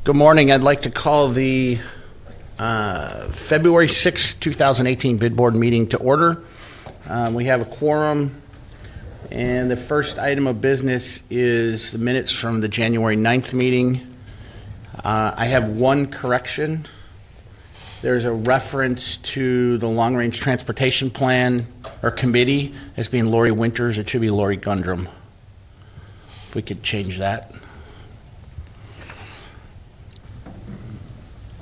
Good morning. I'd like to call the February 6, 2018 bid board meeting to order. We have a quorum, and the first item of business is the minutes from the January 9th meeting. I have one correction. There's a reference to the long-range transportation plan or committee as being Lori Winters. It should be Lori Gundrum. If we could change that.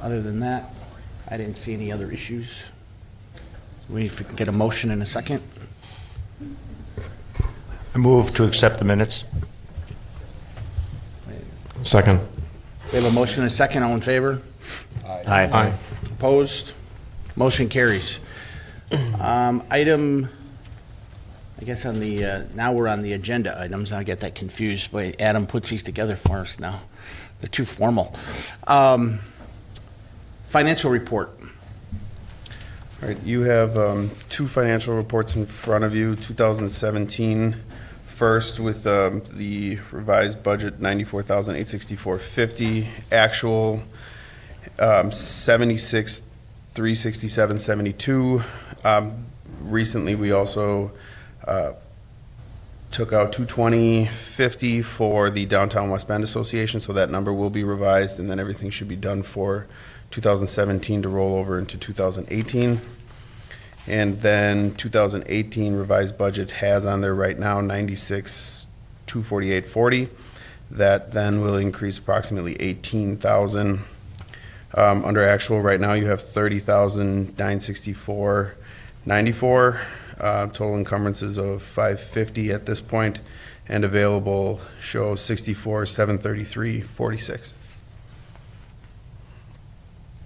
Other than that, I didn't see any other issues. If we can get a motion in a second. I move to accept the minutes. Second. We have a motion and a second. All in favor? Aye. Opposed? Motion carries. Item, I guess on the, now we're on the agenda items. I get that confused, but Adam puts these together for us now. They're too formal. Financial report. All right, you have two financial reports in front of you. 2017 first with the revised budget, $94,864.50. Actual, $76,367.72. Recently, we also took out $220.50 for the Downtown West Bend Association, so that number will be revised, and then everything should be done for 2017 to roll over into 2018. And then 2018 revised budget has on there right now $96,248.40. That then will increase approximately $18,000. Under actual right now you have $30,964.94. Total encumbrances of $550 at this point, and available shows $64,733.46.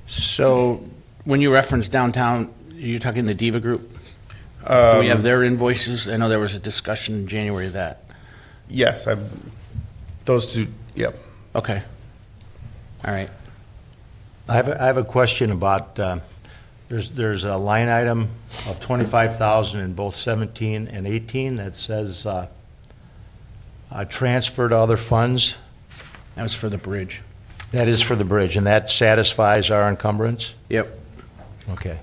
So when you reference downtown, you're talking the Diva Group? Do we have their invoices? I know there was a discussion in January of that. Yes, those two, yep. Okay. All right. I have a question about, there's a line item of $25,000 in both 17 and 18 that says transfer to other funds. That was for the bridge. That is for the bridge, and that satisfies our encumbrance? Yep. Okay.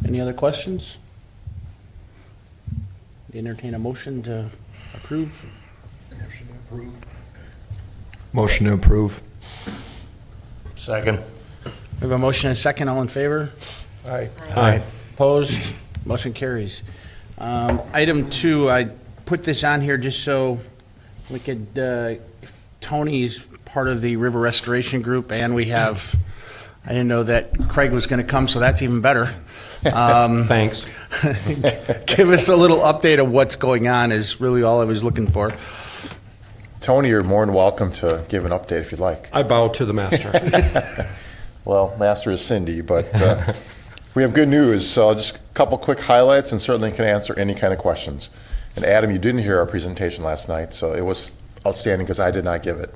Any other questions? Entertain a motion to approve? Motion to approve. Second. We have a motion and a second. All in favor? Aye. Aye. Opposed? Motion carries. Item 2, I put this on here just so we could, Tony's part of the River Restoration Group, and we have, I didn't know that Craig was going to come, so that's even better. Thanks. Give us a little update of what's going on is really all I was looking for. Tony, you're more than welcome to give an update if you'd like. I bow to the master. Well, master is Cindy, but we have good news. So just a couple quick highlights, and certainly can answer any kind of questions. And Adam, you didn't hear our presentation last night, so it was outstanding because I did not give it.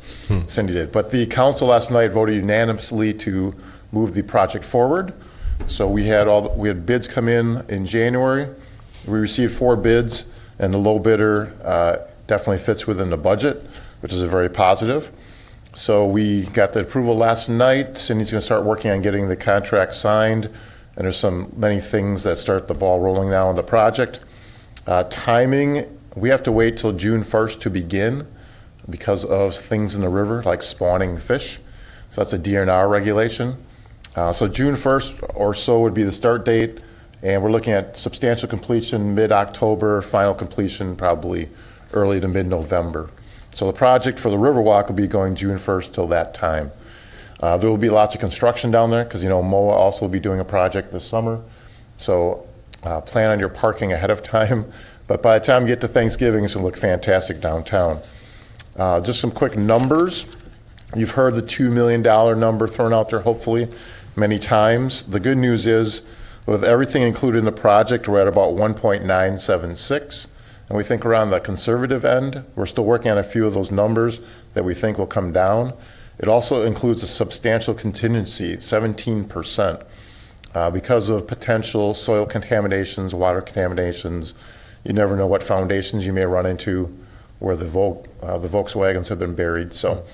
Cindy did. But the council last night voted unanimously to move the project forward. So we had bids come in January. We received 4 bids, and the low bidder definitely fits within the budget, which is a very positive. So we got the approval last night. Cindy's going to start working on getting the contract signed, and there's many things that start the ball rolling now on the project. Timing, we have to wait till June 1st to begin because of things in the river like spawning fish. So that's a DNR regulation. So June 1st or so would be the start date, and we're looking at substantial completion mid-October, final completion probably early to mid-November. So the project for the Riverwalk will be going June 1st till that time. There will be lots of construction down there because, MOA also will be doing a project this summer. So plan on your parking ahead of time. But by the time you get to Thanksgiving, it's going to look fantastic downtown. Just some quick numbers. You've heard the $2 million number thrown out there, hopefully, many times. The good news is, with everything included in the project, we're at about 1.976, And we think we're on the conservative end. We're still working on a few of those numbers that we think will come down. It also includes a substantial contingency, 17%, because of potential soil contaminations, water contaminations. You never know what foundations you may run into where the Volkswagens have been buried. So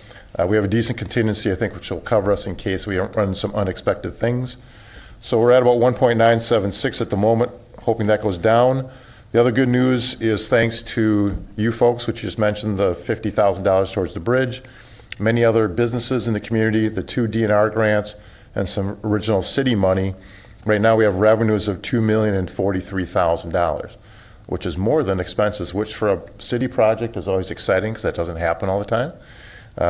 we have a decent contingency, I think, which will cover us in case we run some unexpected things. So we're at about 1.976 at the moment, hoping that goes down. The other good news is thanks to you folks, which you just mentioned, the $50,000 towards the bridge, many other businesses in the community, the 2 DNR grants, and some original city money. Right now we have revenues of $2,043,000, which is more than expenses, which for a city project is always exciting because that doesn't happen all the time.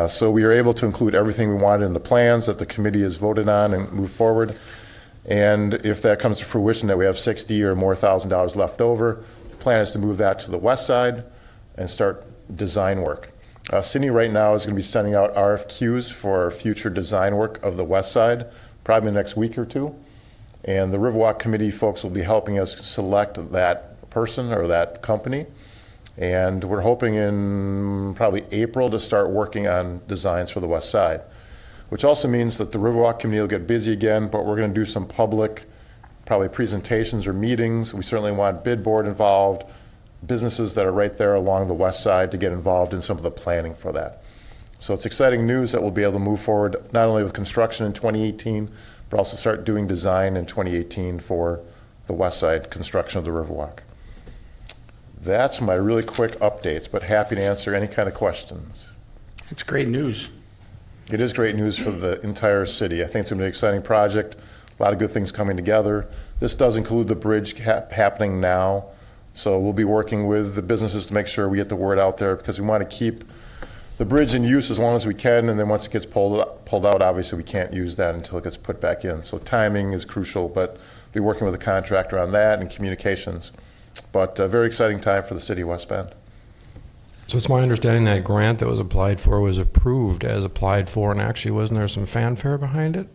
So we are able to include everything we wanted in the plans that the committee has voted on and move forward. And if that comes to fruition, that we have $60,000 or more left over, the plan is to move that to the west side and start design work. Cindy right now is going to be sending out RFQs for future design work of the west side, probably in the next week or two. And the Riverwalk Committee folks will be helping us select that person or that company. And we're hoping in probably April to start working on designs for the west side, which also means that the Riverwalk Committee will get busy again, but we're going to do some public, probably presentations or meetings. We certainly want bid board involved, businesses that are right there along the west side to get involved in some of the planning for that. So it's exciting news that we'll be able to move forward not only with construction in 2018, but also start doing design in 2018 for the west side construction of the Riverwalk. That's my really quick updates, but happy to answer any kind of questions. It's great news. It is great news for the entire city. I think it's going to be an exciting project, a lot of good things coming together. This does include the bridge happening now, so we'll be working with the businesses to make sure we get the word out there because we want to keep the bridge in use as long as we can, and then once it gets pulled out, obviously we can't use that until it gets put back in. So timing is crucial, but we'll be working with the contractor on that and communications. But a very exciting time for the city of West Bend. So it's my understanding that grant that was applied for was approved as applied for, and actually wasn't there some fanfare behind it?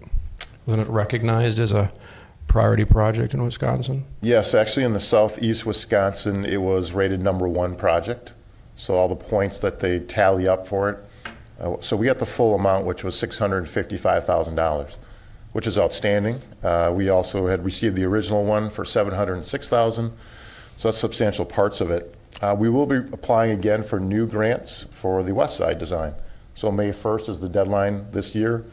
Wasn't it recognized as a priority project in Wisconsin? Yes, actually in the southeast Wisconsin, it was rated #1 project. So all the points that they tally up for it. So we got the full amount, which was $655,000, which is outstanding. We also had received the original one for $706,000. So that's substantial parts of it. We will be applying again for new grants for the west side design. So May 1st is the deadline this year.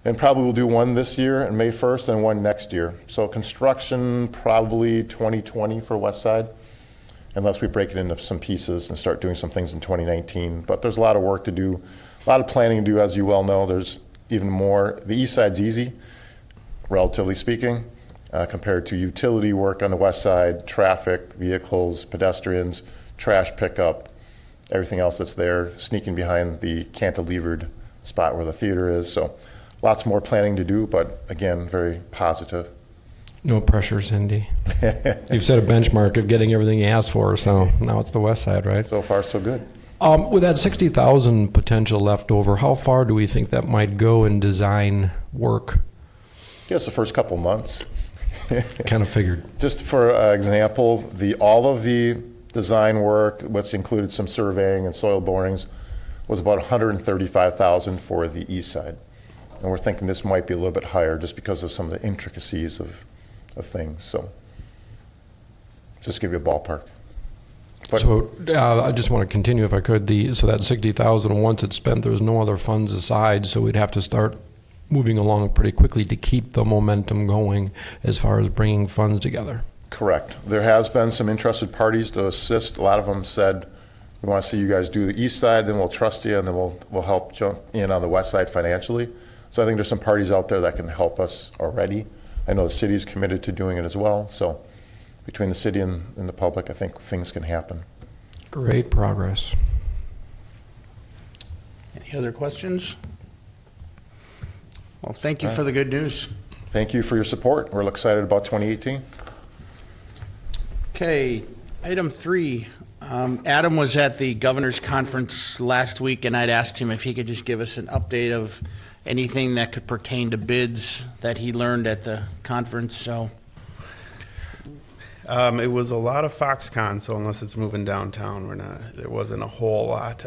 And probably we'll do one this year and May 1st and one next year. So construction probably 2020 for west side, unless we break it into some pieces and start doing some things in 2019. But there's a lot of work to do, a lot of planning to do, as you well know. There's even more. The east side's easy, relatively speaking. Compared to utility work on the west side, traffic, vehicles, pedestrians, trash pickup, everything else that's there, sneaking behind the cantilevered spot where the theater is. So lots more planning to do, but again, very positive. No pressure, Cindy. You've set a benchmark of getting everything you asked for, so now it's the west side, right? So far, so good. With that 60,000 potential left over, how far do we think that might go in design work? I guess the first couple months. Kind of figured. Just for example, all of the design work, what's included some surveying and soil borings, was about $135,000 for the east side. And we're thinking this might be a little bit higher just because of some of the intricacies of things. So just to give you a ballpark. But So I just want to continue if I could. So that 60,000, once it's spent, there's no other funds aside, so we'd have to start moving along pretty quickly to keep the momentum going as far as bringing funds together. correct. There has been some interested parties to assist. A lot of them said, we want to see you guys do the east side, then we'll trust you, and then we'll help jump in on the west side financially. So I think there's some parties out there that can help us already. I know the city's committed to doing it as well. So between the city and the public, I think things can happen. Great progress. Any other questions? Well, thank you for the good news. Thank you for your support. We're excited about 2018. Okay, item 3. Adam was at the governor's conference last week, and I'd asked him if he could just give us an update of anything that could pertain to bids that he learned at the conference. So It was a lot of Foxconn, so unless it's moving downtown, there wasn't a whole lot.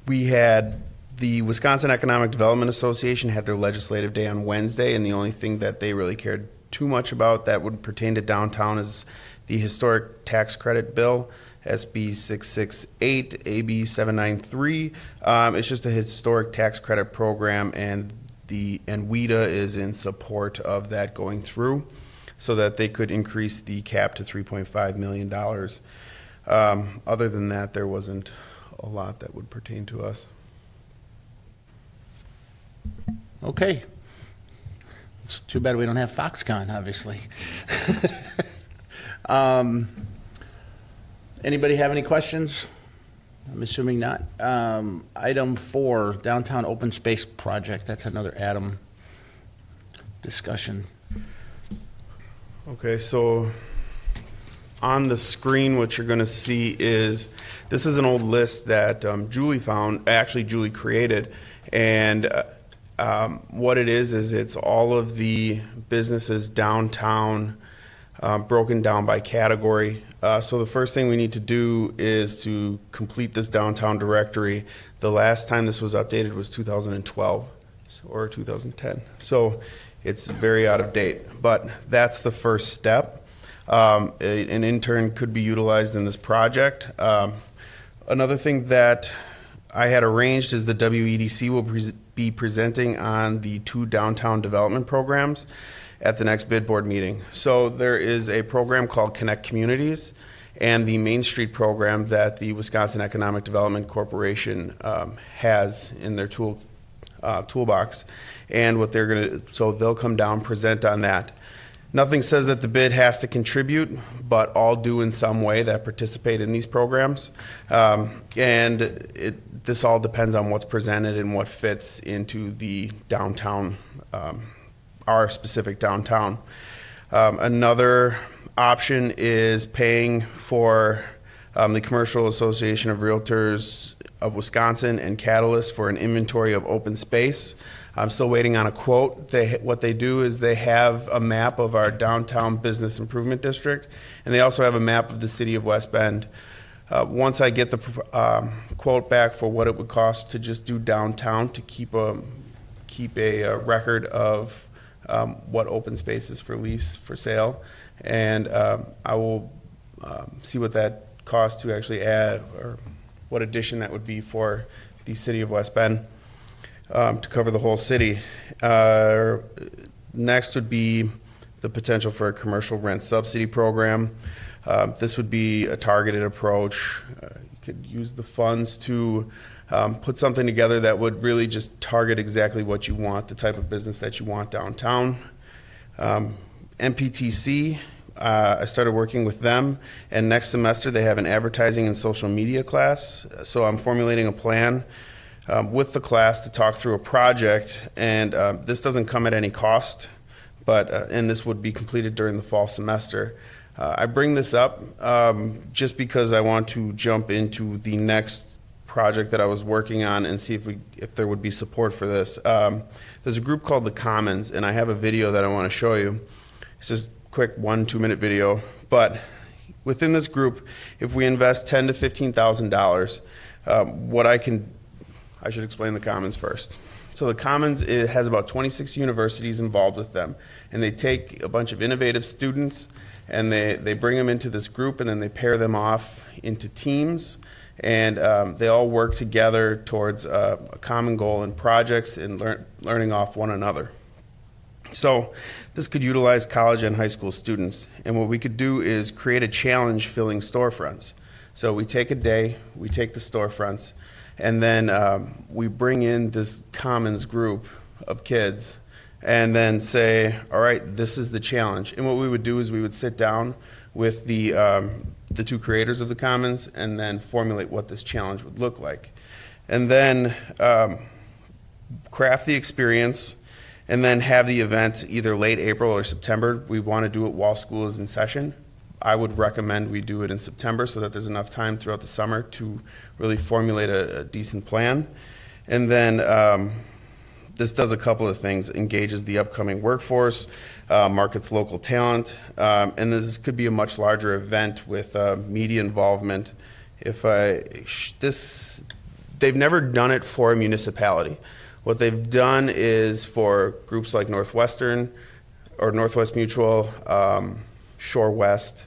We had the Wisconsin Economic Development Association had their legislative day on Wednesday, and the only thing that they really cared too much about that would pertain to downtown is the historic tax credit bill, SB 668, AB 793. It's just a historic tax credit program, and WIDA is in support of that going through, so that they could increase the cap to $3.5 million. Other than that, there wasn't a lot that would pertain to us. Okay. It's too bad we don't have Foxconn, obviously. Anybody have any questions? I'm assuming not. Item 4, downtown open space project. That's another Adam discussion. Okay, so on the screen, what you're going to see is, this is an old list that Julie found, actually Julie created, and what it is it's all of the businesses downtown broken down by category. So the first thing we need to do is to complete this downtown directory. The last time this was updated was 2012 or 2010. So it's very out of date, but that's the first step. An intern could be utilized in this project. Another thing that I had arranged is the WEDC will be presenting on the 2 downtown development programs at the next bid board meeting. So there is a program called Connect Communities and the Main Street program that the Wisconsin Economic Development Corporation has in their toolbox. And what they're going to, so they'll come down, present on that. Nothing says that the bid has to contribute, but all do in some way that participate in these programs. This all depends on what's presented and what fits into the downtown, our specific downtown. Another option is paying for the Commercial Association of Realtors of Wisconsin and Catalyst for an inventory of open space. I'm still waiting on a quote. What they do is they have a map of our downtown business improvement district, and they also have a map of the city of West Bend. Once I get the quote back for what it would cost to just do downtown to keep a record of what open space is for lease for sale, and I will see what that costs to actually add, or what addition that would be for the city of West Bend. To cover the whole city. Next would be the potential for a commercial rent subsidy program. This would be a targeted approach. You could use the funds to put something together that would really just target exactly what you want, the type of business that you want downtown. MPTC, I started working with them, and next semester they have an advertising and social media class. So I'm formulating a plan with the class to talk through a project, and this doesn't come at any cost, but and this would be completed during the fall semester. I bring this up just because I want to jump into the next project that I was working on and see if there would be support for this. There's a group called The Commons, and I have a video that I want to show you. It's just a quick 1-2 minute video, but within this group, if we invest $10,000 to $15,000, I should explain the Commons first. So the Commons has about 26 universities involved with them, and they take a bunch of innovative students and they bring them into this group, and then they pair them off into teams, and they all work together towards a common goal in projects and learning off one another. So this could utilize college and high school students, and what we could do is create a challenge filling storefronts. So we take a day, we take the storefronts, and then we bring in this Commons group of kids and then say, all right, this is the challenge. And what we would do is we would sit down with the 2 creators of the Commons and then formulate what this challenge would look like. And then craft the experience and then have the event either late April or September. We want to do it while school is in session. I would recommend we do it in September so that there's enough time throughout the summer to really formulate a decent plan. And then this does a couple of things: engages the upcoming workforce, markets local talent, and this could be a much larger event with media involvement. They've never done it for a municipality. What they've done is for groups like Northwestern or Northwest Mutual, Shore West,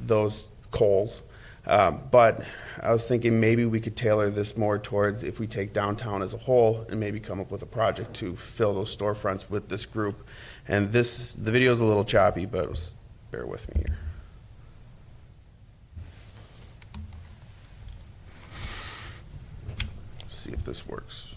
those Coles. But I was thinking maybe we could tailor this more towards if we take downtown as a whole and maybe come up with a project to fill those storefronts with this group. And the video is a little choppy, but bear with me here. See if this works.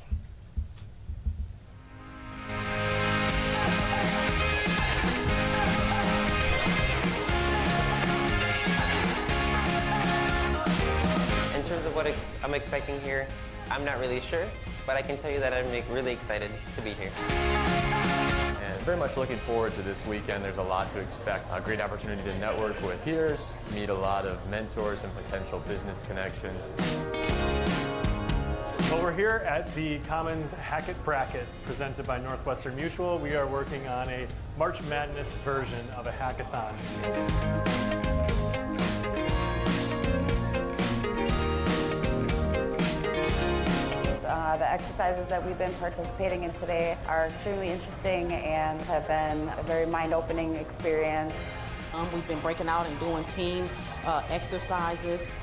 In terms of what I'm expecting here, I'm not really sure, but I can tell you that I'm really excited to be here. And very much looking forward to this weekend. There's a lot to expect. A great opportunity to network with peers, meet a lot of mentors and potential business connections. Well, we're here at the Commons Hackett Bracket presented by Northwestern Mutual. We are working on a March Madness version of a hackathon. The exercises that we've been participating in today are extremely interesting and have been a very mind-opening experience. We've been breaking out and doing team exercises,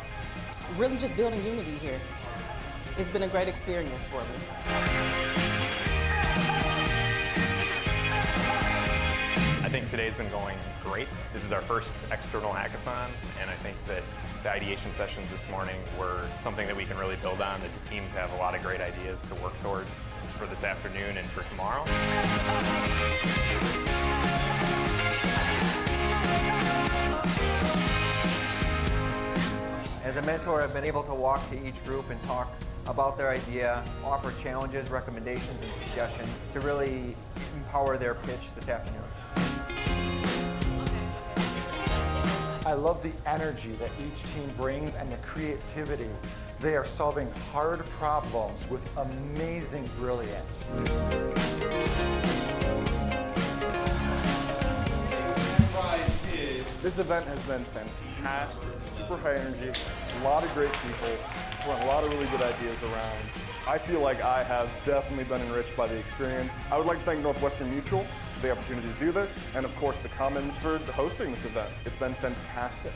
really just building unity here. It's been a great experience for me. I think today's been going great. This is our first external hackathon, and I think that the ideation sessions this morning were something that we can really build on, that the teams have a lot of great ideas to work towards for this afternoon and for tomorrow. As a mentor, I've been able to walk to each group and talk about their idea, offer challenges, recommendations, and suggestions to really empower their pitch this afternoon. I love the energy that each team brings and the creativity. They are solving hard problems with amazing brilliance. This event has been fantastic, super high energy, a lot of great people, a lot of really good ideas around. I feel like I have definitely been enriched by the experience. I would like to thank Northwestern Mutual for the opportunity to do this, and of course the Commons for hosting this event. It's been fantastic.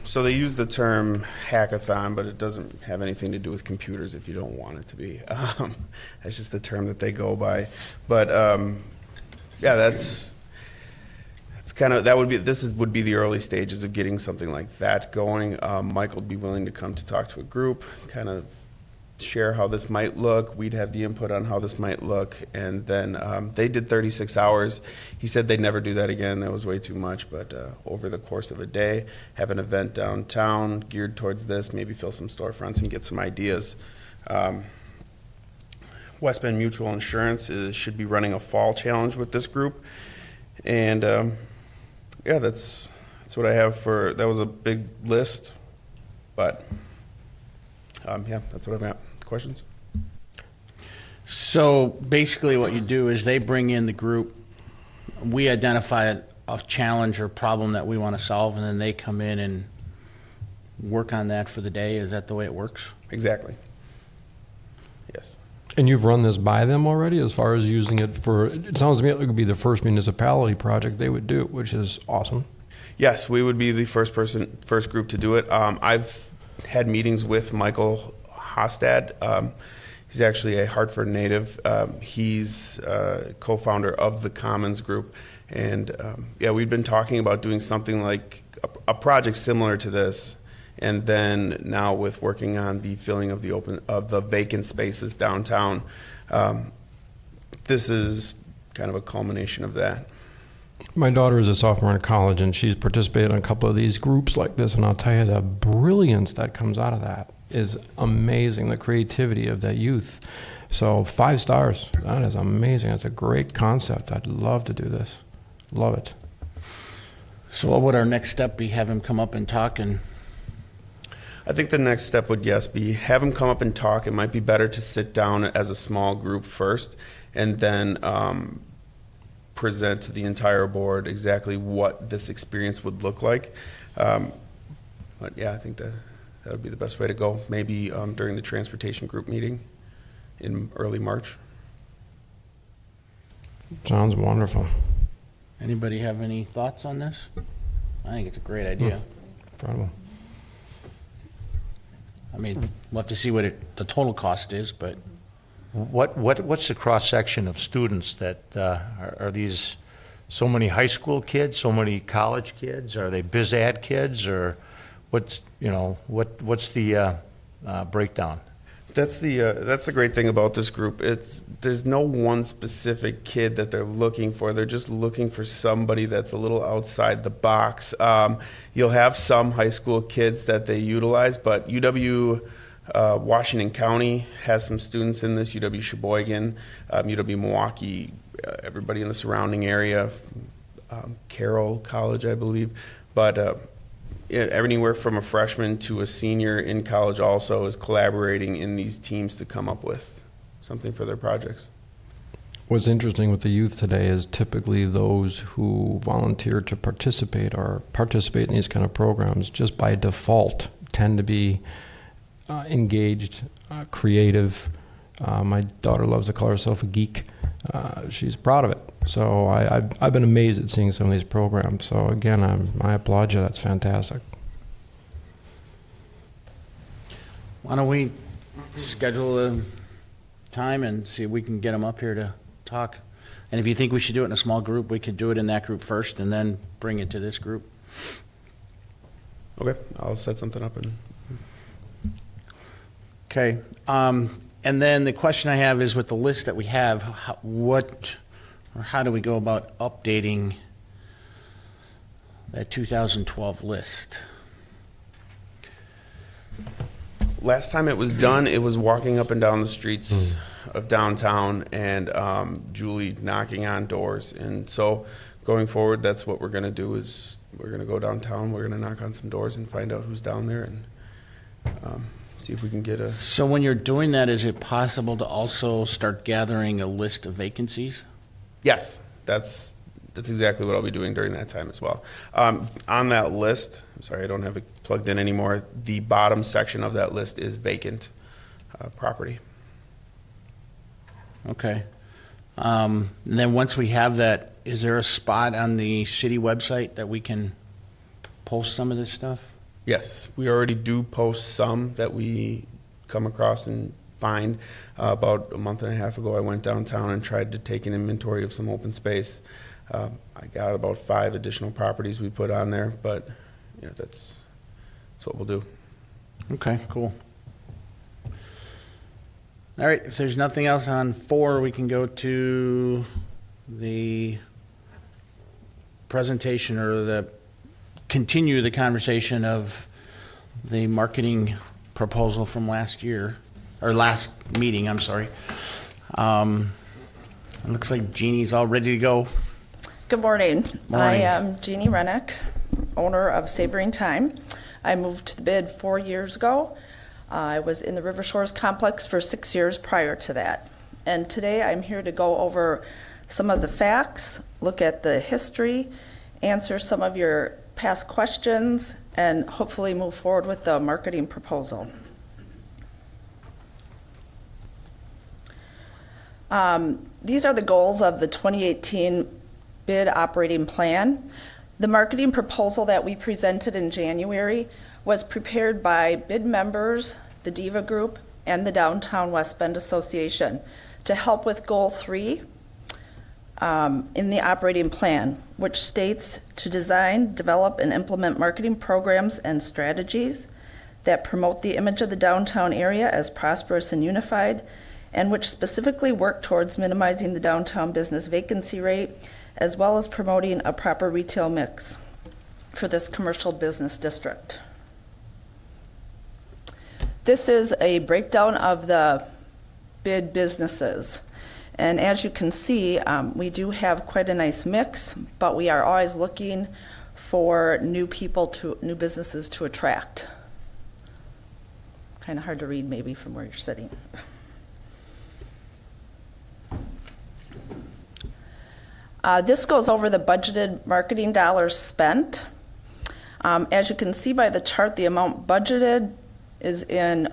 So they use the term hackathon, but it doesn't have anything to do with computers if you don't want it to be. That's just the term that they go by. But yeah, that's kind of, would be the early stages of getting something like that going. Mike would be willing to come to talk to a group, kind of share how this might look. We'd have the input on how this might look, and then they did 36 hours. He said they'd never do that again. That was way too much, but over the course of a day, have an event downtown geared towards this, maybe fill some storefronts and get some ideas. West Bend Mutual Insurance should be running a fall challenge with this group, and yeah, that's what I have for, that was a big list, but yeah, that's what I've got. Questions? So basically what you do is they bring in the group, we identify a challenge or problem that we want to solve, and then they come in and work on that for the day. Is that the way it works? Exactly. Yes. And you've run this by them already as far as using it for, it sounds to me like it would be the first municipality project they would do, which is awesome. Yes, we would be the first group to do it. I've had meetings with Michael Hostad. He's actually a Hartford native. He's co-founder of the Commons Group, and yeah, we've been talking about doing something like a project similar to this, and then now with working on the filling of the vacant spaces downtown, this is kind of a culmination of that. My daughter is a sophomore in college, and she's participated in a couple of these groups like this, and I'll tell you, the brilliance that comes out of that is amazing, the creativity of that youth. So 5 stars, that is amazing. It's a great concept. I'd love to do this. Love it. So what would our next step be? Have him come up and talk and, I think the next step would, yes, be have them come up and talk. It might be better to sit down as a small group first and then present to the entire board exactly what this experience would look like. But yeah, I think that would be the best way to go. Maybe during the transportation group meeting in early March. Sounds wonderful. anybody have any thoughts on this? I think it's a great idea. Incredible. I mean, we'll have to see what the total cost is, but What's the cross-section of students that, are these so many high school kids, so many college kids? Are they biz ad kids, or what's the breakdown? That's the great thing about this group. There's no one specific kid that they're looking for. They're just looking for somebody that's a little outside the box. You'll have some high school kids that they utilize, but UW Washington County has some students in this, UW Sheboygan, UW Milwaukee, everybody in the surrounding area, Carroll College, I believe. But anywhere from a freshman to a senior in college also is collaborating in these teams to come up with something for their projects. What's interesting with the youth today is typically those who volunteer to participate or participate in these kind of programs just by default tend to be engaged, creative. My daughter loves to call herself a geek. She's proud of it. So I've been amazed at seeing some of these programs. So again, I applaud you. That's fantastic. why don't we schedule a time and see if we can get them up here to talk? And if you think we should do it in a small group, we could do it in that group first and then bring it to this group. Okay, I'll set something up. Okay. And then the question I have is with the list that we have, how do we go about updating that 2012 list? Last time it was done, it was walking up and down the streets of downtown and Julie knocking on doors. And so going forward, that's what we're going to do is we're going to go downtown, we're going to knock on some doors and find out who's down there and see if we can get a... So when you're doing that, is it possible to also start gathering a list of vacancies? Yes, that's exactly what I'll be doing during that time as well. On that list, I'm sorry, I don't have it plugged in anymore. The bottom section of that list is vacant property. Okay. And then once we have that, is there a spot on the city website that we can post some of this stuff? Yes, we already do post some that we come across and find. About a month and a half ago, I went downtown and tried to take an inventory of some open space. I got about 5 additional properties we put on there, but yeah, that's what we'll do. Okay, cool. All right, if there's nothing else on 4, we can go to the presentation or continue the conversation of the marketing proposal from last year, or last meeting, I'm sorry. It looks like Jeannie's all ready to go. Good morning. Morning. I am Jeannie Rennick, owner of Savoring Time. I moved to the bid 4 years ago. I was in the River Shores Complex for 6 years prior to that. And today I'm here to go over some of the facts, look at the history, answer some of your past questions, and hopefully move forward with the marketing proposal. These are the goals of the 2018 bid operating plan. The marketing proposal that we presented in January was prepared by bid members, the DIVA Group, and the Downtown West Bend Association to help with Goal 3 in the operating plan, which states to design, develop, and implement marketing programs and strategies that promote the image of the downtown area as prosperous and unified, and which specifically work towards minimizing the downtown business vacancy rate, as well as promoting a proper retail mix for this commercial business district. This is a breakdown of the bid businesses. And as you can see, we do have quite a nice mix, but we are always looking for new businesses to attract. Kind of hard to read maybe from where you're sitting. This goes over the budgeted marketing dollars spent. As you can see by the chart, the amount budgeted is in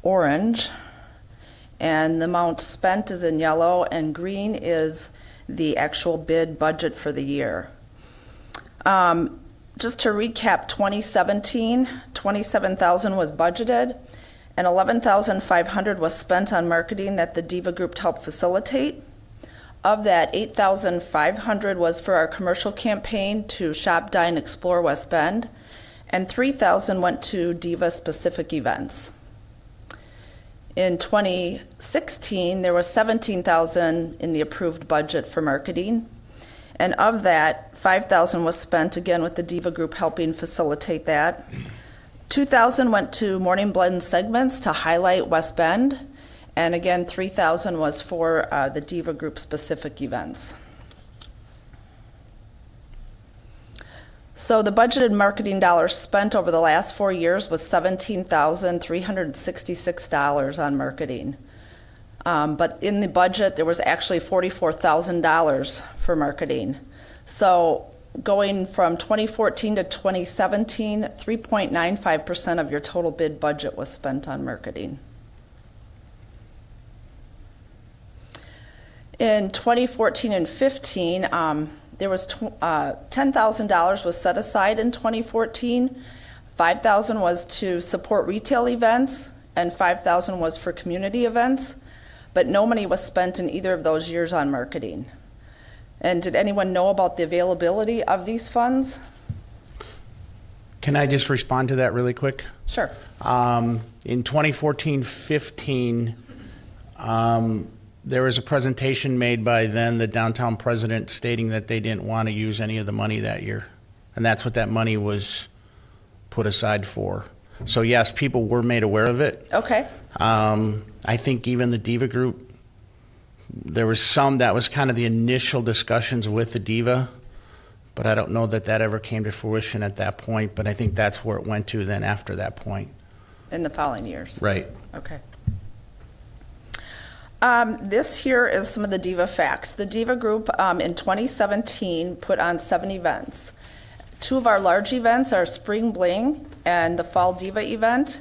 orange, and the amount spent is in yellow, and green is the actual bid budget for the year. Just to recap, 2017, $27,000 was budgeted, and $11,500 was spent on marketing that the Diva Group helped facilitate. Of that, $8,500 was for our commercial campaign to Shop, Dine, Explore West Bend, and $3,000 went to Diva-specific events. In 2016, there was $17,000 in the approved budget for marketing, and of that, $5,000 was spent again with the Diva Group helping facilitate that. $2,000 went to Morning Blend segments to highlight West Bend, and again, $3,000 was for the Diva Group specific events. So the budgeted marketing dollars spent over the last 4 years was $17,366 on marketing. But in the budget, there was actually $44,000 for marketing. So going from 2014 to 2017, 3.95% of your total bid budget was spent on marketing. In 2014 and 15, there was $10,000 was set aside in 2014. $5,000 was to support retail events, and $5,000 was for community events. But no money was spent in either of those years on marketing. And did anyone know about the availability of these funds? Can I just respond to that really quick? Sure. In 2014-15, there was a presentation made by then the downtown president stating that they didn't want to use any of the money that year. And that's what that money was put aside for. So yes, people were made aware of it. Okay. I think even the Diva Group, there was some that was kind of the initial discussions with the Diva, but I don't know that that ever came to fruition at that point, but I think that's where it went to then after that point. In the following years? Right. Okay. This here is some of the Diva facts. The Diva Group in 2017 put on 7 events. 2 of our large events are Spring Bling and the Fall Diva event.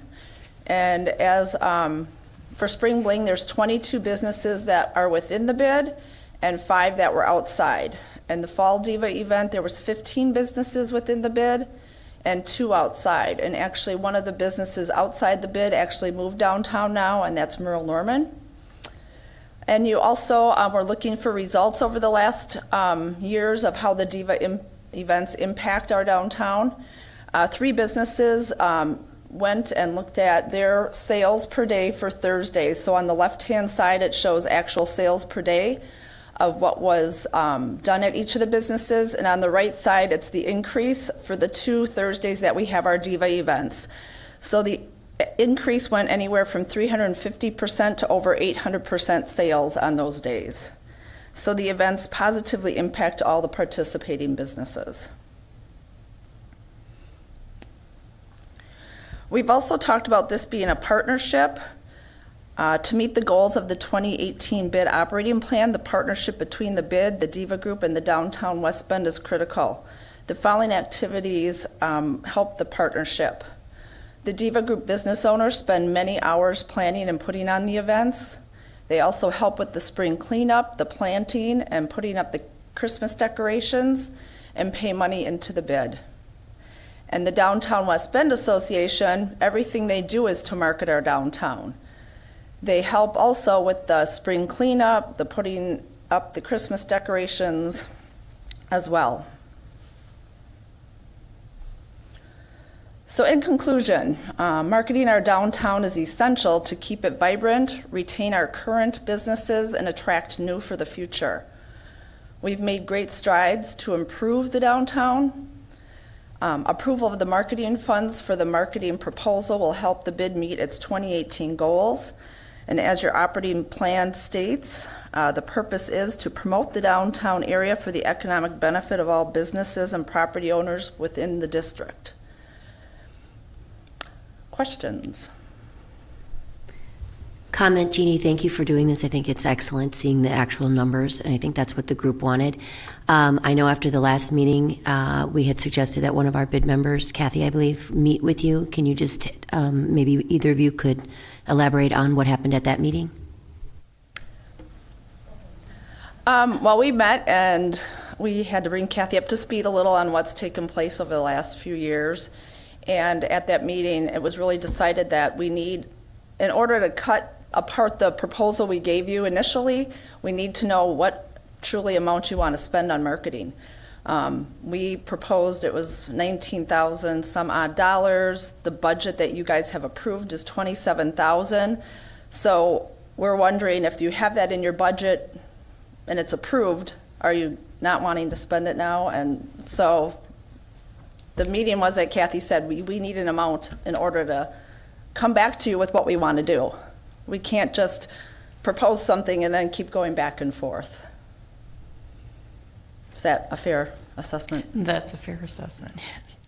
And as for Spring Bling, there's 22 businesses that are within the bid and 5 that were outside. And the Fall Diva event, there was 15 businesses within the bid and 2 outside. And actually one of the businesses outside the bid actually moved downtown now, and that's Merle Norman. And you also were looking for results over the last years of how the Diva events impact our downtown. 3 businesses went and looked at their sales per day for Thursdays. So on the left-hand side, it shows actual sales per day of what was done at each of the businesses. And on the right side, it's the increase for the 2 Thursdays that we have our Diva events. So the increase went anywhere from 350% to over 800% sales on those days. So the events positively impact all the participating businesses. We've also talked about this being a partnership. To meet the goals of the 2018 bid operating plan, the partnership between the bid, the Diva Group, and the downtown West Bend is critical. The following activities help the partnership. The Diva Group business owners spend many hours planning and putting on the events. They also help with the spring cleanup, the planting, and putting up the Christmas decorations, and pay money into the bid. And the Downtown West Bend Association, everything they do is to market our downtown. They help also with the spring cleanup, the putting up the Christmas decorations as well. So in conclusion, marketing our downtown is essential to keep it vibrant, retain our current businesses, and attract new for the future. We've made great strides to improve the downtown. Approval of the marketing funds for the marketing proposal will help the bid meet its 2018 goals. And as your operating plan states, The purpose is to promote the downtown area for the economic benefit of all businesses and property owners within the district. Questions? Comment, Jeannie, thank you for doing this. I think it's excellent seeing the actual numbers, and I think that's what the group wanted. I know after the last meeting, we had suggested that one of our bid members, Kathy, I believe, meet with you. Can you just, maybe either of you could elaborate on what happened at that meeting? Well, we met and we had to bring Kathy up to speed a little on what's taken place over the last few years. And at that meeting, it was really decided that we need, in order to cut apart the proposal we gave you initially, we need to know what truly amount you want to spend on marketing. We proposed it was 19,000 some odd dollars. The budget that you guys have approved is 27,000. So we're wondering if you have that in your budget and it's approved, are you not wanting to spend it now? And so the meeting was that Kathy said we need an amount in order to come back to you with what we want to do. We can't just propose something and then keep going back and forth. Is that a fair assessment? That's a fair assessment, yes.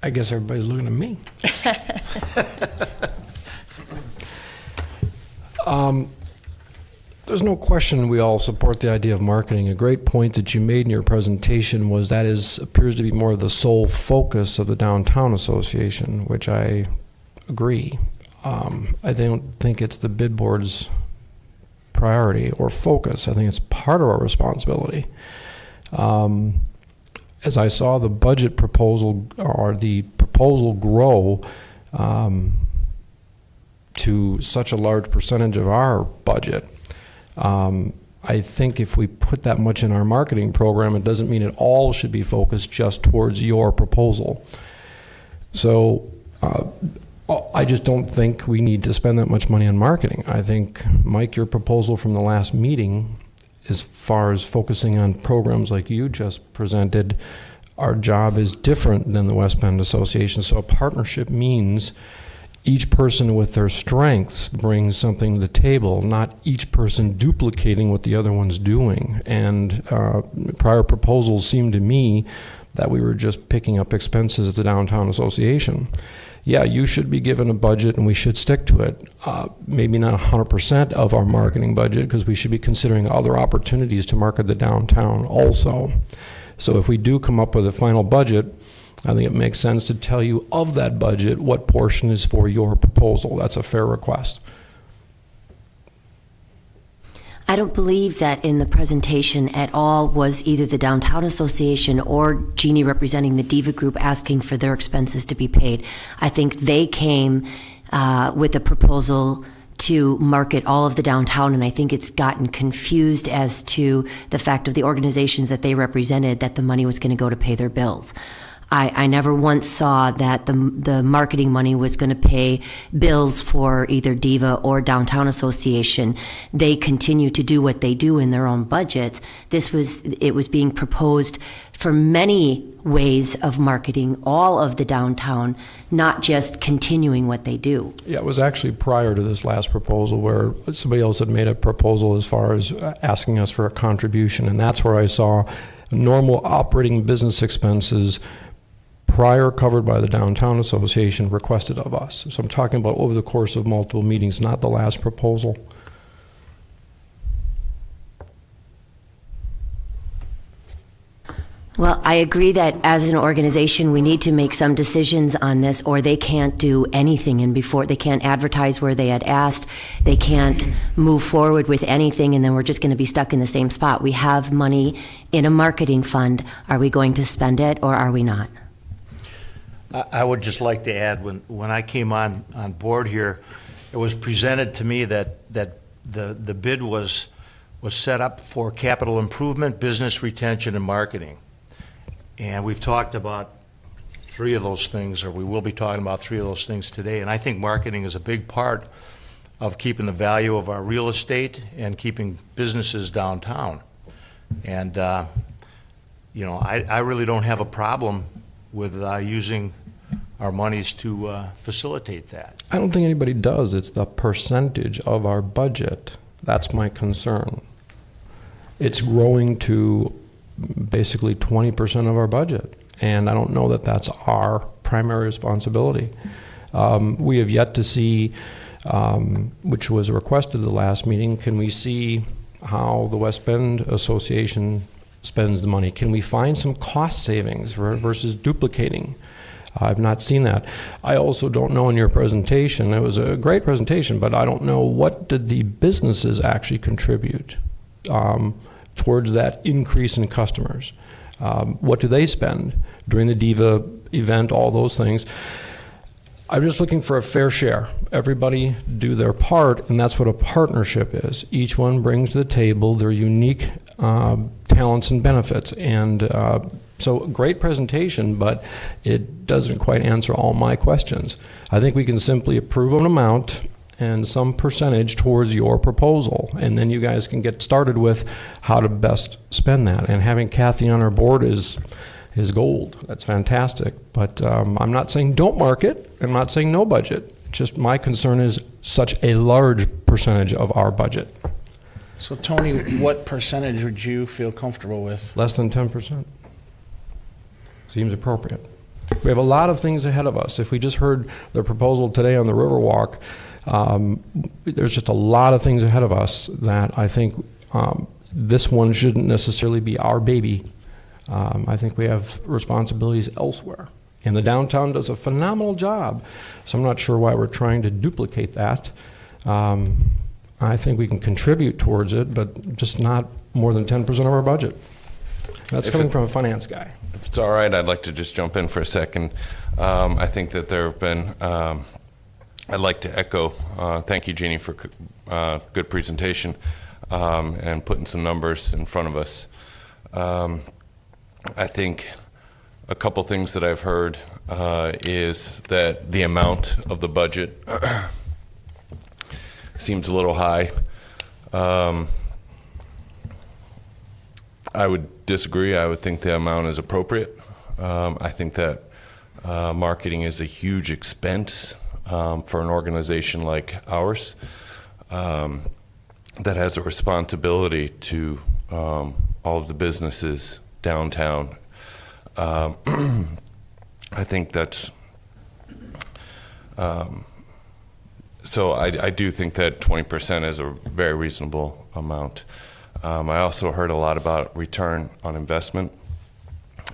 I guess everybody's looking at me. There's no question we all support the idea of marketing. A great point that you made in your presentation was that appears to be more of the sole focus of the Downtown Association, which I agree. I don't think it's the bid board's priority or focus. I think it's part of our responsibility. As I saw the budget proposal or the proposal grow to such a large percentage of our budget, I think if we put that much in our marketing program, it doesn't mean it all should be focused just towards your proposal. So I just don't think we need to spend that much money on marketing. I think, Mike, your proposal from the last meeting, as far as focusing on programs like you just presented, our job is different than the West Bend Association. So a partnership means each person with their strengths brings something to the table, not each person duplicating what the other one's doing. And prior proposals seemed to me that we were just picking up expenses at the Downtown Association. Yeah, you should be given a budget and we should stick to it. Maybe not 100% of our marketing budget, because we should be considering other opportunities to market the downtown also. So if we do come up with a final budget, I think it makes sense to tell you of that budget what portion is for your proposal. That's a fair request. I don't believe that in the presentation at all was either the Downtown Association or Jeannie representing the Diva Group asking for their expenses to be paid. I think they came with a proposal to market all of the downtown, and I think it's gotten confused as to the fact of the organizations that they represented, that the money was going to go to pay their bills. I never once saw that the marketing money was going to pay bills for either Diva or Downtown Association. They continue to do what they do in their own budgets. It was being proposed for many ways of marketing all of the downtown, not just continuing what they do. Yeah, it was actually prior to this last proposal where somebody else had made a proposal as far as asking us for a contribution, and that's where I saw normal operating business expenses prior covered by the Downtown Association requested of us. So I'm talking about over the course of multiple meetings, not the last proposal. Well, I agree that as an organization, we need to make some decisions on this, or they can't do anything. And before, they can't advertise where they had asked. They can't move forward with anything, and then we're just going to be stuck in the same spot. We have money in a marketing fund. Are we going to spend it, or are we not? I would just like to add, when I came on board here, it was presented to me that the bid was set up for capital improvement, business retention, and marketing. And we've talked about three of those things, or we will be talking about three of those things today. And I think marketing is a big part of keeping the value of our real estate and keeping businesses downtown. And, I really don't have a problem with using our monies to facilitate that. I don't think anybody does. It's the percentage of our budget. That's my concern. It's growing to basically 20% of our budget, and I don't know that that's our primary responsibility. We have yet to see, which was requested at the last meeting, can we see how the West Bend Association spends the money? Can we find some cost savings versus duplicating? I've not seen that. I also don't know in your presentation, it was a great presentation, but I don't know what did the businesses actually contribute towards that increase in customers. What do they spend during the DIVA event, all those things? I'm just looking for a fair share. Everybody do their part, and that's what a partnership is. Each one brings to the table their unique talents and benefits. And so great presentation, but it doesn't quite answer all my questions. I think we can simply approve an amount and some percentage towards your proposal, and then you guys can get started with how to best spend that. And having Kathy on our board is gold. That's fantastic. But I'm not saying don't mark it. I'm not saying no budget. Just my concern is such a large percentage of our budget. So Tony, what percentage would you feel comfortable with? Less than 10%. Seems appropriate. We have a lot of things ahead of us. If we just heard the proposal today on the Riverwalk, there's just a lot of things ahead of us that I think this one shouldn't necessarily be our baby. I think we have responsibilities elsewhere. And the downtown does a phenomenal job, so I'm not sure why we're trying to duplicate that. I think we can contribute towards it, but just not more than 10% of our budget. That's coming from a finance guy. If it's all right, I'd like to just jump in for a second. I think that there have been, I'd like to echo, thank you, Jeannie, for good presentation and putting some numbers in front of us. I think a couple things that I've heard is that the amount of the budget seems a little high. I would disagree. I would think the amount is appropriate. I think that marketing is a huge expense for an organization like ours that has a responsibility to all of the businesses downtown. I think that's so I do think that 20% is a very reasonable amount. I also heard a lot about return on investment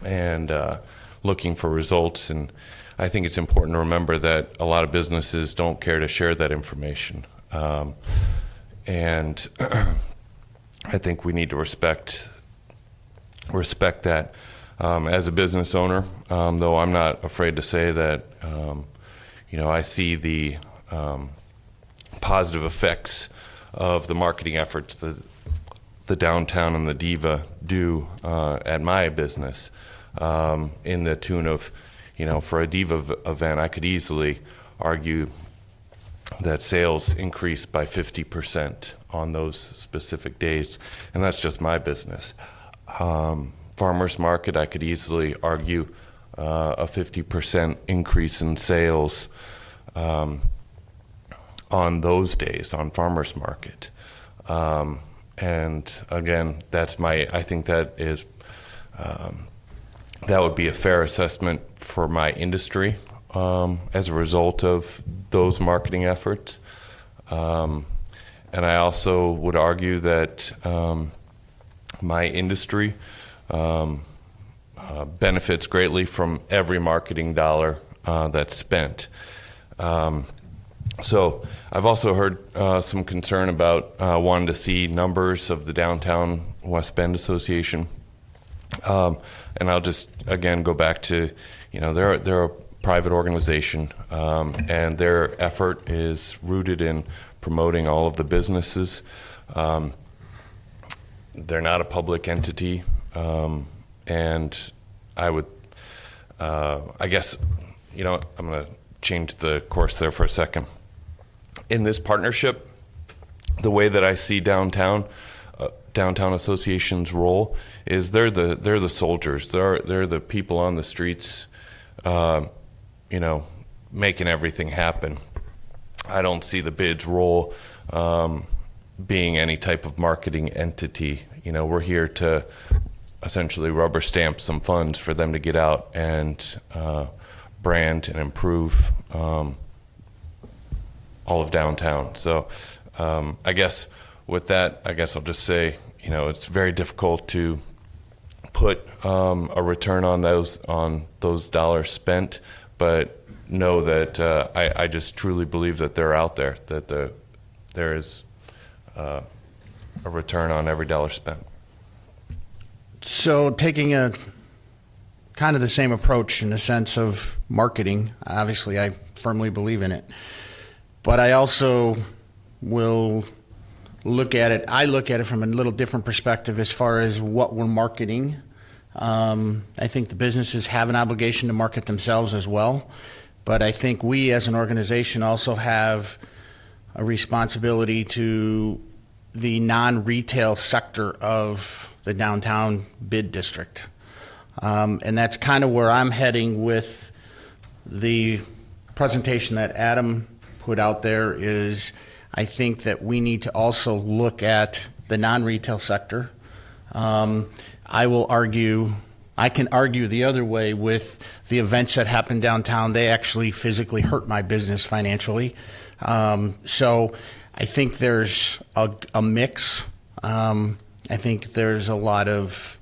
and looking for results, and I think it's important to remember that a lot of businesses don't care to share that information. And I think we need to respect that. As a business owner, though I'm not afraid to say that, I see the positive effects of the marketing efforts that the downtown and the DIVA do at my business in the tune of, for a DIVA event, I could easily argue that sales increased by 50% on those specific days, and that's just my business. Farmers market, I could easily argue a 50% increase in sales on those days on farmers market. And again, I think that is, that would be a fair assessment for my industry as a result of those marketing efforts. And I also would argue that my industry benefits greatly from every marketing dollar that's spent. So I've also heard some concern about wanting to see numbers of the Downtown West Bend Association. And I'll just, again, go back to, they're a private organization, and their effort is rooted in promoting all of the businesses. They're not a public entity, and I would, I guess, I'm going to change the course there for a second. In this partnership, the way that I see Downtown Association's role is they're the soldiers. They're the people on the streets making everything happen. I don't see the bids role being any type of marketing entity. We're here to essentially rubber stamp some funds for them to get out and brand and improve all of downtown. So I guess with that, I'll just say, it's very difficult to put a return on those dollars spent, but know that I just truly believe that they're out there, that there is a return on every dollar spent. So taking a kind of the same approach in the sense of marketing, obviously I firmly believe in it, but I also will look at it from a little different perspective as far as what we're marketing. I think the businesses have an obligation to market themselves as well, but I think we as an organization also have a responsibility to the non-retail sector of the downtown bid district. And that's kind of where I'm heading with the presentation that Adam put out there. Is I think that we need to also look at the non-retail sector. I can argue the other way with the events that happen downtown. They actually physically hurt my business financially. So I think there's a mix. I think there's a lot of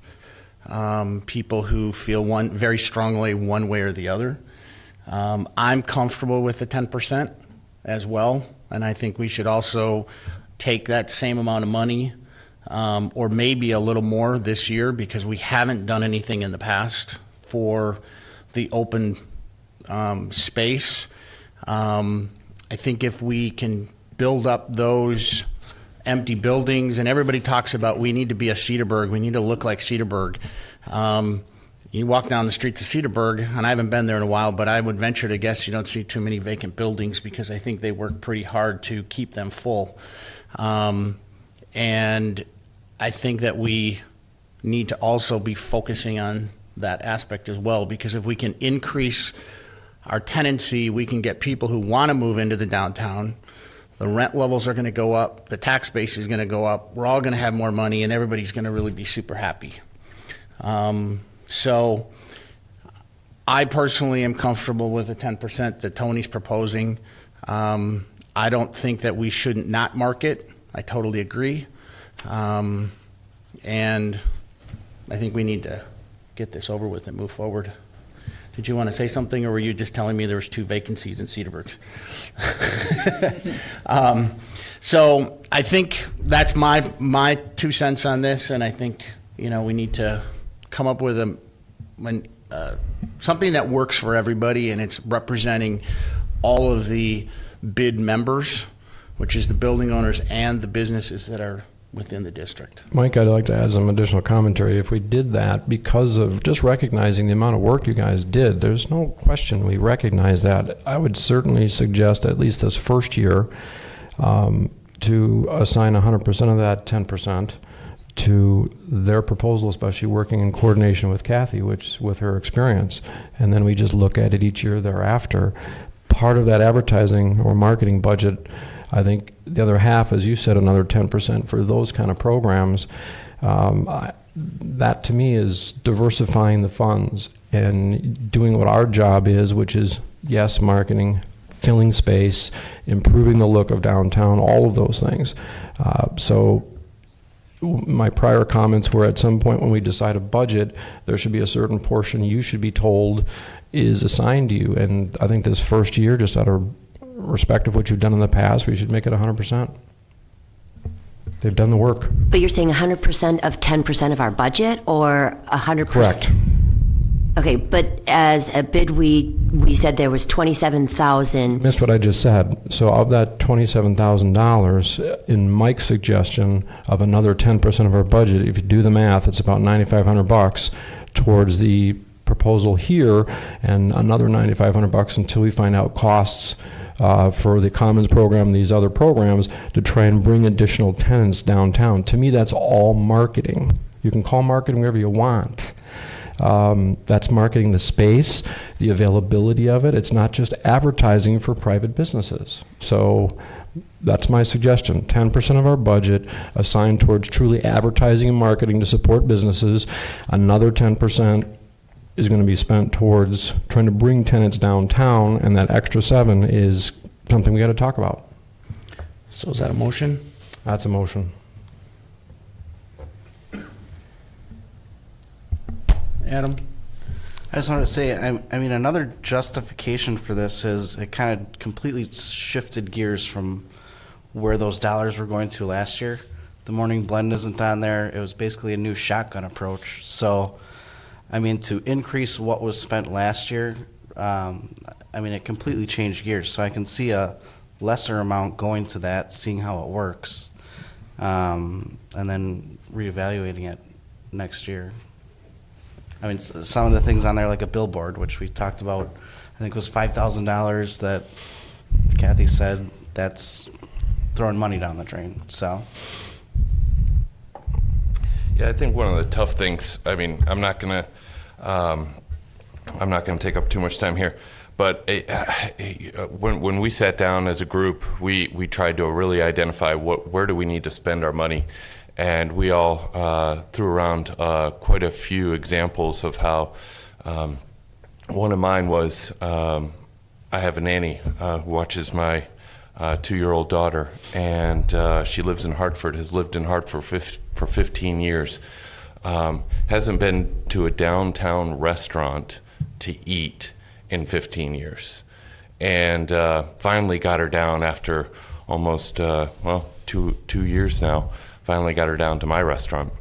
people who feel very strongly one way or the other. I'm comfortable with the 10% as well, and I think we should also take that same amount of money, or maybe a little more this year, because we haven't done anything in the past for the open space. I think if we can build up those empty buildings, and everybody talks about we need to be a Cedarburg, we need to look like Cedarburg. You walk down the streets of Cedarburg, and I haven't been there in a while, but I would venture to guess you don't see too many vacant buildings, because I think they work pretty hard to keep them full. And I think that we need to also be focusing on that aspect as well, because if we can increase our tenancy, we can get people who want to move into the downtown. The rent levels are going to go up, the tax base is going to go up, we're all going to have more money, and everybody's going to really be super happy. So I personally am comfortable with the 10% that Tony's proposing. I don't think that we shouldn't not market. I totally agree. And I think we need to get this over with and move forward. Did you want to say something, or were you just telling me there was 2 vacancies in Cedarburg? So I think that's my 2 cents on this, and I think we need to come up with something that works for everybody, and it's representing all of the bid members, which is the building owners and the businesses that are within the district. Mike, I'd like to add some additional commentary. If we did that, because of just recognizing the amount of work you guys did, there's no question we recognize that. I would certainly suggest, at least this first year, to assign 100% of that 10% to their proposal, especially working in coordination with Kathy, which with her experience, and then we just look at it each year thereafter. Part of that advertising or marketing budget, I think the other half, as you said, another 10% for those kind of programs. That to me is diversifying the funds and doing what our job is, which is, yes, marketing, filling space, improving the look of downtown, all of those things. So my prior comments were, at some point when we decide a budget, there should be a certain portion you should be told is assigned to you. And I think this first year, just out of respect of what you've done in the past, we should make it 100%. They've done the work. But you're saying 100% of 10% of our budget, or 100%? Correct. Okay, but as a bid, we said there was 27,000. Missed what I just said. So of that $27,000, in Mike's suggestion of another 10% of our budget, if you do the math, it's about $9,500 towards the proposal here, and another $9,500 until we find out costs for the Commons program, these other programs, to try and bring additional tenants downtown. To me, that's all marketing. You can call marketing whatever you want. That's marketing the space, the availability of it. It's not just advertising for private businesses. So that's my suggestion. 10% of our budget assigned towards truly advertising and marketing to support businesses. Another 10% is going to be spent towards trying to bring tenants downtown, and that extra 7 is something we got to talk about. So is that a motion? That's a motion. Adam? I just wanted to say, I mean, another justification for this is it kind of completely shifted gears from where those dollars were going to last year. The morning blend isn't on there. It was basically a new shotgun approach. So, I mean, to increase what was spent last year, I mean, it completely changed gears. So I can see a lesser amount going to that, seeing how it works, and then reevaluating it next year. I mean, some of the things on there, like a billboard, which we talked about, I think was $5,000 that Kathy said that's throwing money down the drain. So, Yeah, I think one of the tough things, I mean, I'm not gonna take up too much time here, but when we sat down as a group, we tried to really identify where do we need to spend our money. And we all threw around quite a few examples of how, one of mine was, I have a nanny who watches my 2-year-old daughter, and she lives in Hartford, has lived in Hartford for 15 years, hasn't been to a downtown restaurant to eat in 15 years. And finally got her down after almost, 2 years now. Finally got her down to my restaurant,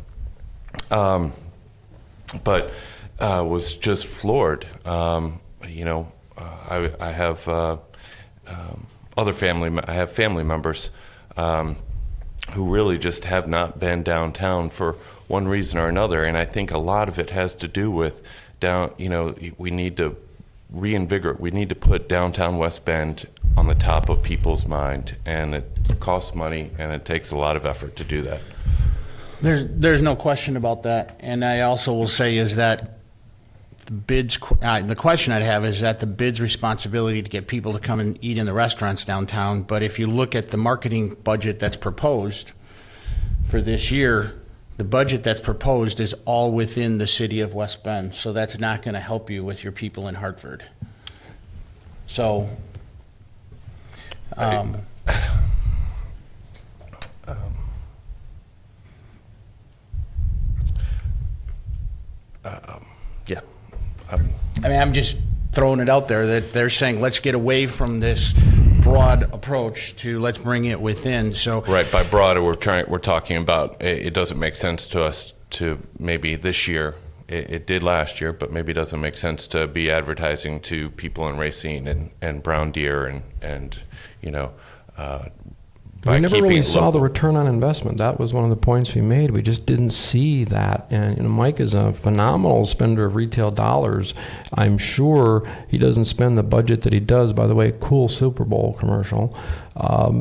but was just floored. You know, I have other family members who really just have not been downtown for one reason or another, and I think a lot of it has to do with we need to reinvigorate. We need to put downtown West Bend on the top of people's mind, and it costs money and it takes a lot of effort to do that. There's no question about that. And I also will say is that the question I'd have is that the bid's responsibility to get people to come and eat in the restaurants downtown. But if you look at the marketing budget that's proposed for this year, the budget that's proposed is all within the city of West Bend. So that's not going to help you with your people in Hartford. So, yeah. I mean, I'm just throwing it out there that they're saying, let's get away from this broad approach to let's bring it within. So right, by broad, we're talking about it doesn't make sense to us to maybe this year. It did last year, but maybe it doesn't make sense to be advertising to people in Racine and Brown Deer and you know. We never really saw the return on investment. That was one of the points we made. We just didn't see that. And Mike is a phenomenal spender of retail dollars. I'm sure he doesn't spend the budget that he does. By the way, cool Super Bowl commercial. I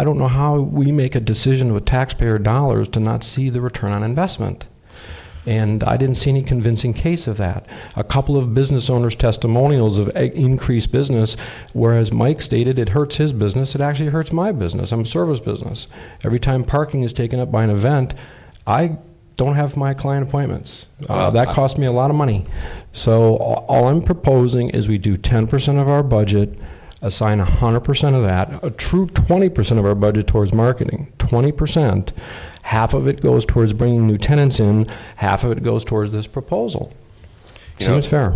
don't know how we make a decision with taxpayer dollars to not see the return on investment. And I didn't see any convincing case of that. A couple of business owners' testimonials of increased business, whereas Mike stated it hurts his business, it actually hurts my business. I'm a service business. Every time parking is taken up by an event, I don't have my client appointments. That cost me a lot of money. So all I'm proposing is we do 10% of our budget, assign 100% of that, a true 20% of our budget towards marketing, 20%. Half of it goes towards bringing new tenants in, half of it goes towards this proposal. Seems fair.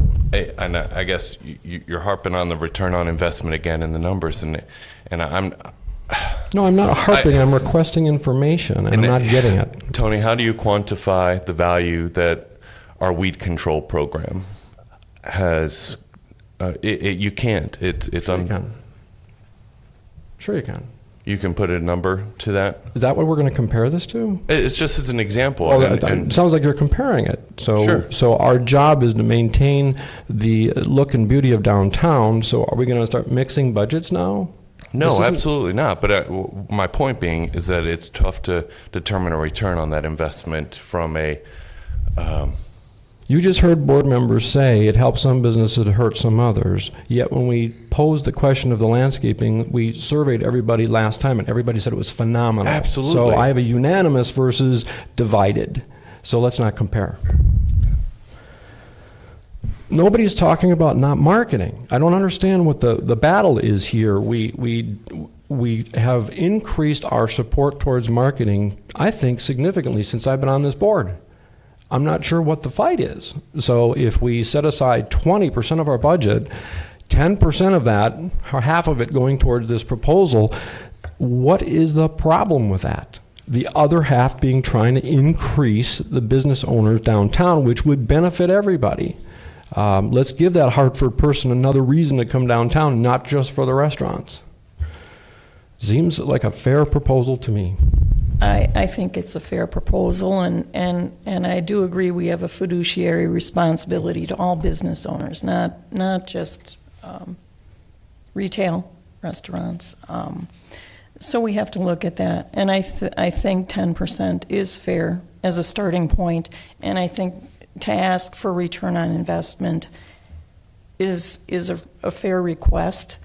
And I guess you're harping on the return on investment again in the numbers, and I'm... No, I'm not harping. I'm requesting information, and I'm not getting it. Tony, how do you quantify the value that our weed control program has? You can't. Sure you can. Sure you can. You can put a number to that? Is that what we're going to compare this to? It's just as an example. Well, it sounds like you're comparing it. So, sure. So our job is to maintain the look and beauty of downtown. So are we going to start mixing budgets now? No, absolutely not. But my point being is that it's tough to determine a return on that investment from a You just heard board members say it helps some businesses, it hurts some others. Yet when we posed the question of the landscaping, we surveyed everybody last time, and everybody said it was phenomenal. Absolutely. So I have a unanimous versus divided. So let's not compare. Nobody's talking about not marketing. I don't understand what the battle is here. We have increased our support towards marketing, I think, significantly since I've been on this board. I'm not sure what the fight is. So if we set aside 20% of our budget, 10% of that, or half of it going towards this proposal, what is the problem with that? The other half being trying to increase the business owners downtown, which would benefit everybody. Let's give that Hartford person another reason to come downtown, not just for the restaurants. Seems like a fair proposal to me. I think it's a fair proposal, and I do agree we have a fiduciary responsibility to all business owners, not just retail restaurants. So we have to look at that, and I think 10% is fair as a starting point, and I think to ask for return on investment is a fair request.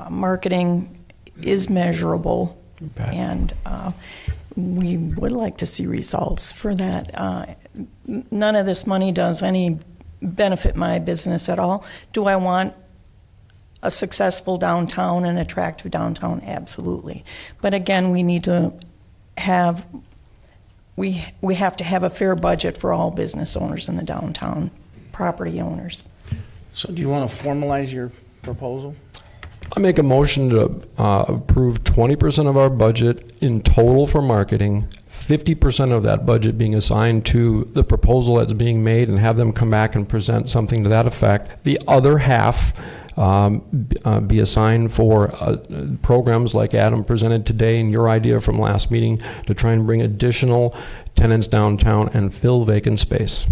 Marketing is measurable. And we would like to see results for that. None of this money does any benefit my business at all. Do I want a successful downtown and attractive downtown? Absolutely. But again, we need to have, we have to have a fair budget for all business owners in the downtown, property owners. So do you want to formalize your proposal? I make a motion to approve 20% of our budget in total for marketing, 50% of that budget being assigned to the proposal that's being made, and have them come back and present something to that effect. The other half be assigned for programs like Adam presented today and your idea from last meeting to try and bring additional tenants downtown and fill vacant space.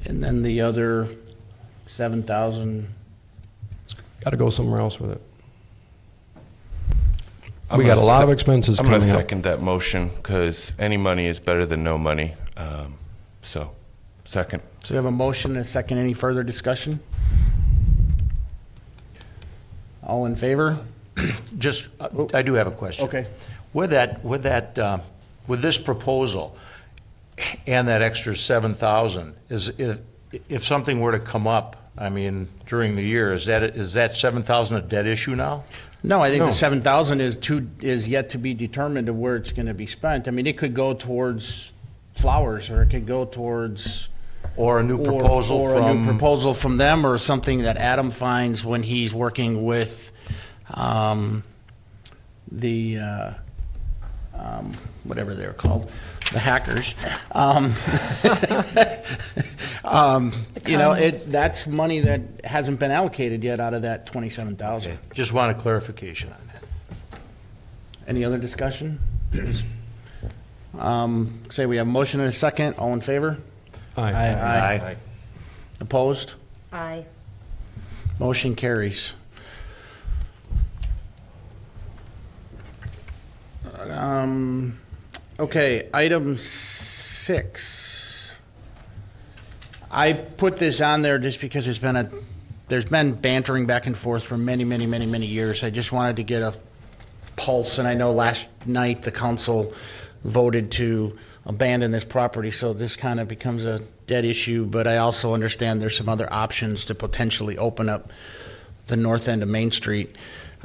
And then the other 7,000. Got to go somewhere else with it. We got a lot of expenses I'm coming going to up. second that motion because any money is better than no money. So, second. So we have a motion and a second. Any further discussion? All in favor? Just, I do have a question. Okay. With this proposal and that extra 7,000, if something were to come up, I mean, during the year, is that 7,000 a dead issue now? No, I think No. the 7,000 is yet to be determined of where it's going to be spent. I mean, it could go towards flowers, or it could go towards Or a new proposal or from... a new proposal from them, or something that Adam finds when he's working with whatever they're called, the hackers. You know, that's money that hasn't been allocated yet out of that 27,000. Just want a clarification on that. Any other discussion? Say we have a motion and a second. All in favor? Aye. Aye. Opposed? Aye. Motion carries. Okay, item 6. I put this on there just because there's been bantering back and forth for many years. I just wanted to get a pulse, and I know last night the council voted to abandon this property, so this kind of becomes a dead issue, but I also understand there's some other options to potentially open up the north end of Main Street.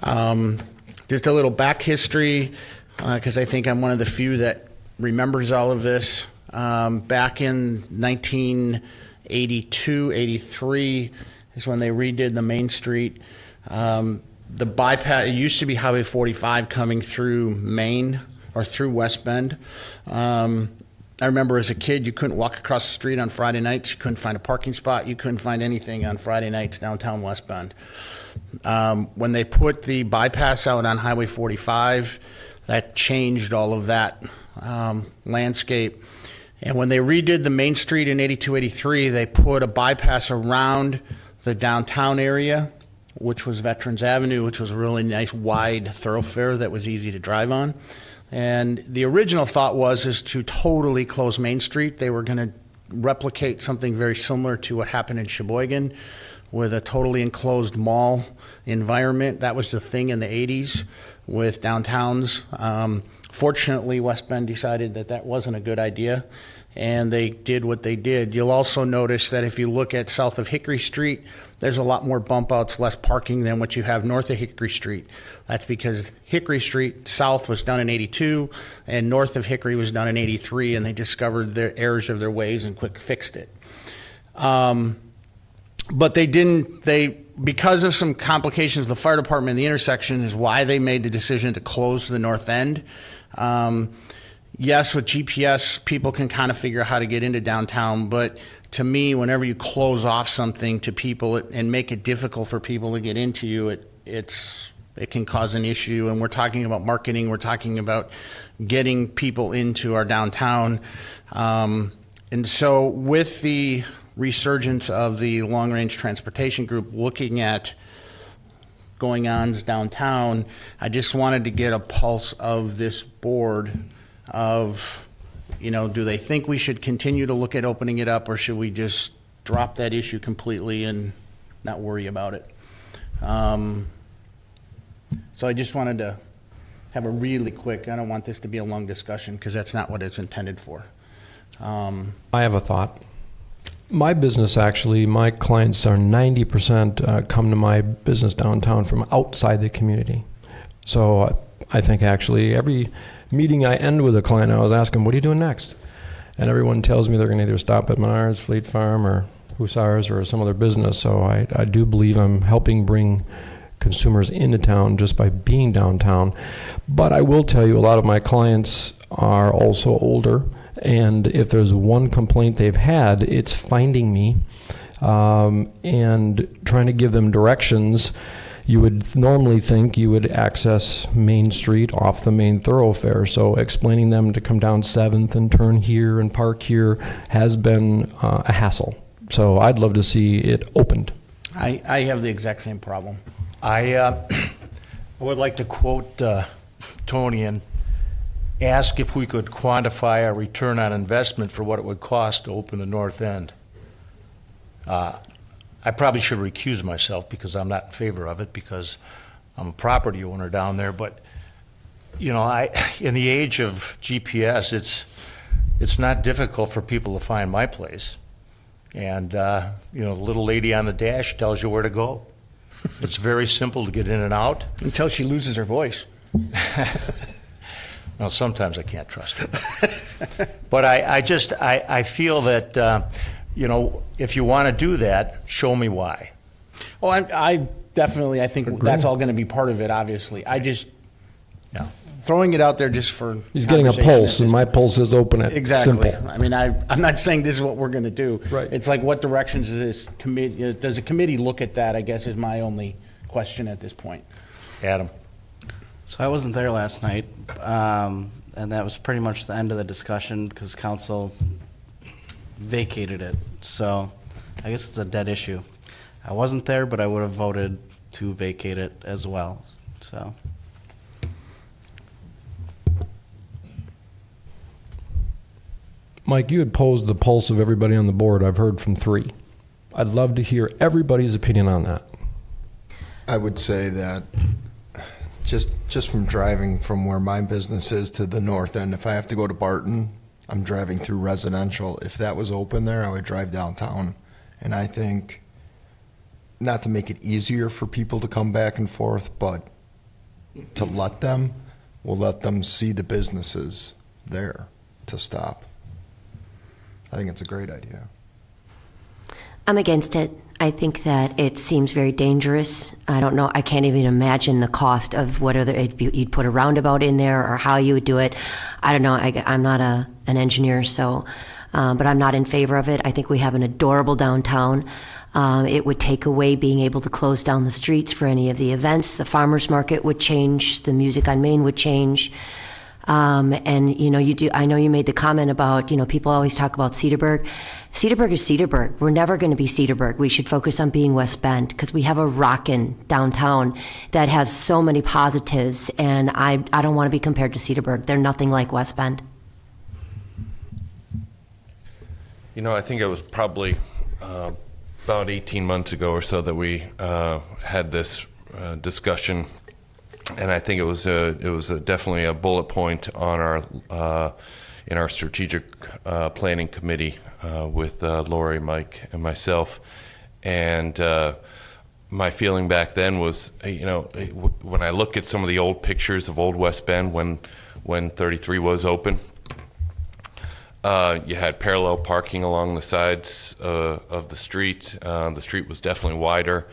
Just a little back history, because I think I'm one of the few that remembers all of this. Back in 1982, 83 is when they redid the Main Street. The bypass, it used to be Highway 45 coming through Maine or through West Bend. I remember as a kid, you couldn't walk across the street on Friday nights. You couldn't find a parking spot. You couldn't find anything on Friday nights downtown West Bend. When they put the bypass out on Highway 45, that changed all of that landscape. And when they redid the Main Street in 82, 83, they put a bypass around the downtown area which was Veterans Avenue, which was a really nice wide thoroughfare that was easy to drive on. And the original thought is to totally close Main Street. They were going to replicate something very similar to what happened in Sheboygan with a totally enclosed mall environment. That was the thing in the 80s with downtowns. Fortunately, West Bend decided that that wasn't a good idea, and they did what they did. You'll also notice that if you look at south of Hickory Street, there's a lot more bump outs, less parking than what you have north of Hickory Street. That's because Hickory Street south was done in 82 and north of Hickory was done in 83, and they discovered the errors of their ways and quick fixed it. But because of some complications with the fire department and the intersection is why they made the decision to close the north end. Yes, with GPS, people can kind of figure out how to get into downtown, but to me, whenever you close off something to people and make it difficult for people to get into you, it can cause an issue. And we're talking about marketing, we're talking about getting people into our downtown. And so with the resurgence of the long-range transportation group looking at going-ons downtown, I just wanted to get a pulse of this board of, do they think we should continue to look at opening it up, or should we just drop that issue completely and not worry about it? So I just wanted to have a really quick, I don't want this to be a long discussion because that's not what it's intended for. I have a thought. My business, actually, my clients are 90% come to my business downtown from outside the community. So I think actually every meeting I end with a client, I always ask them, what are you doing next? And everyone tells me they're going to either stop at Menards, Fleet Farm, or Hussars, or some other business. So I do believe I'm helping bring consumers into town just by being downtown. But I will tell you, a lot of my clients are also older. And if there's one complaint they've had, it's finding me and trying to give them directions. You would normally think you would access Main Street off the main thoroughfare. So explaining them to come down 7th and turn here and park here has been a hassle. So I'd love to see it opened. I have the exact same problem. I would like to quote Tony and ask if we could quantify a return on investment for what it would cost to open the north end. I probably should recuse myself because I'm not in favor of it because I'm a property owner down there. But, in the age of GPS, it's not difficult for people to find my place. And, the little lady on the dash tells you where to go. It's very simple to get in and out. Until she loses her voice. Well, sometimes I can't trust her. But I feel that, if you want to do that, show me why. Oh, I definitely, I think that's all going to be part of it, obviously. I just, throwing it out there just for He's getting a pulse, and my pulse is open at Exactly. simple. I mean, I'm not saying this is what we're going to do. Right. It's like, what directions does the committee look at that, I guess, is my only question at this point. Adam. So I wasn't there last night, and that was pretty much the end of the discussion because council vacated it. So I guess it's a dead issue. I wasn't there, but I would have voted to vacate it as well. So. Mike, you had posed the pulse of everybody on the board. I've heard from 3. I'd love to hear everybody's opinion on that. I would say that just from driving from where my business is to the north end, if I have to go to Barton, I'm driving through residential. If that was open there, I would drive downtown. And I think, not to make it easier for people to come back and forth, but to let them see the businesses there to stop. I think it's a great idea. I'm against it. I think that it seems very dangerous. I don't know. I can't even imagine the cost of whether you'd put a roundabout in there or how you would do it. I don't know. I'm not an engineer, so, but I'm not in favor of it. I think we have an adorable downtown. It would take away being able to close down the streets for any of the events. The farmers market would change. The music on Main would change. And, you know, I know you made the comment about, you know, people always talk about Cedarburg. Cedarburg is Cedarburg. We're never going to be Cedarburg. We should focus on being West Bend because we have a rockin' downtown that has so many positives, and I don't want to be compared to Cedarburg. They're nothing like West Bend. You know, I think it was probably about 18 months ago or so that we had this discussion, and I think it was definitely a bullet point on our in our strategic planning committee with Lori, Mike, and myself. And my feeling back then was, you know, when I look at some of the old pictures of Old West Bend when 33 was open. You had parallel parking along the sides of the street. The street was definitely wider.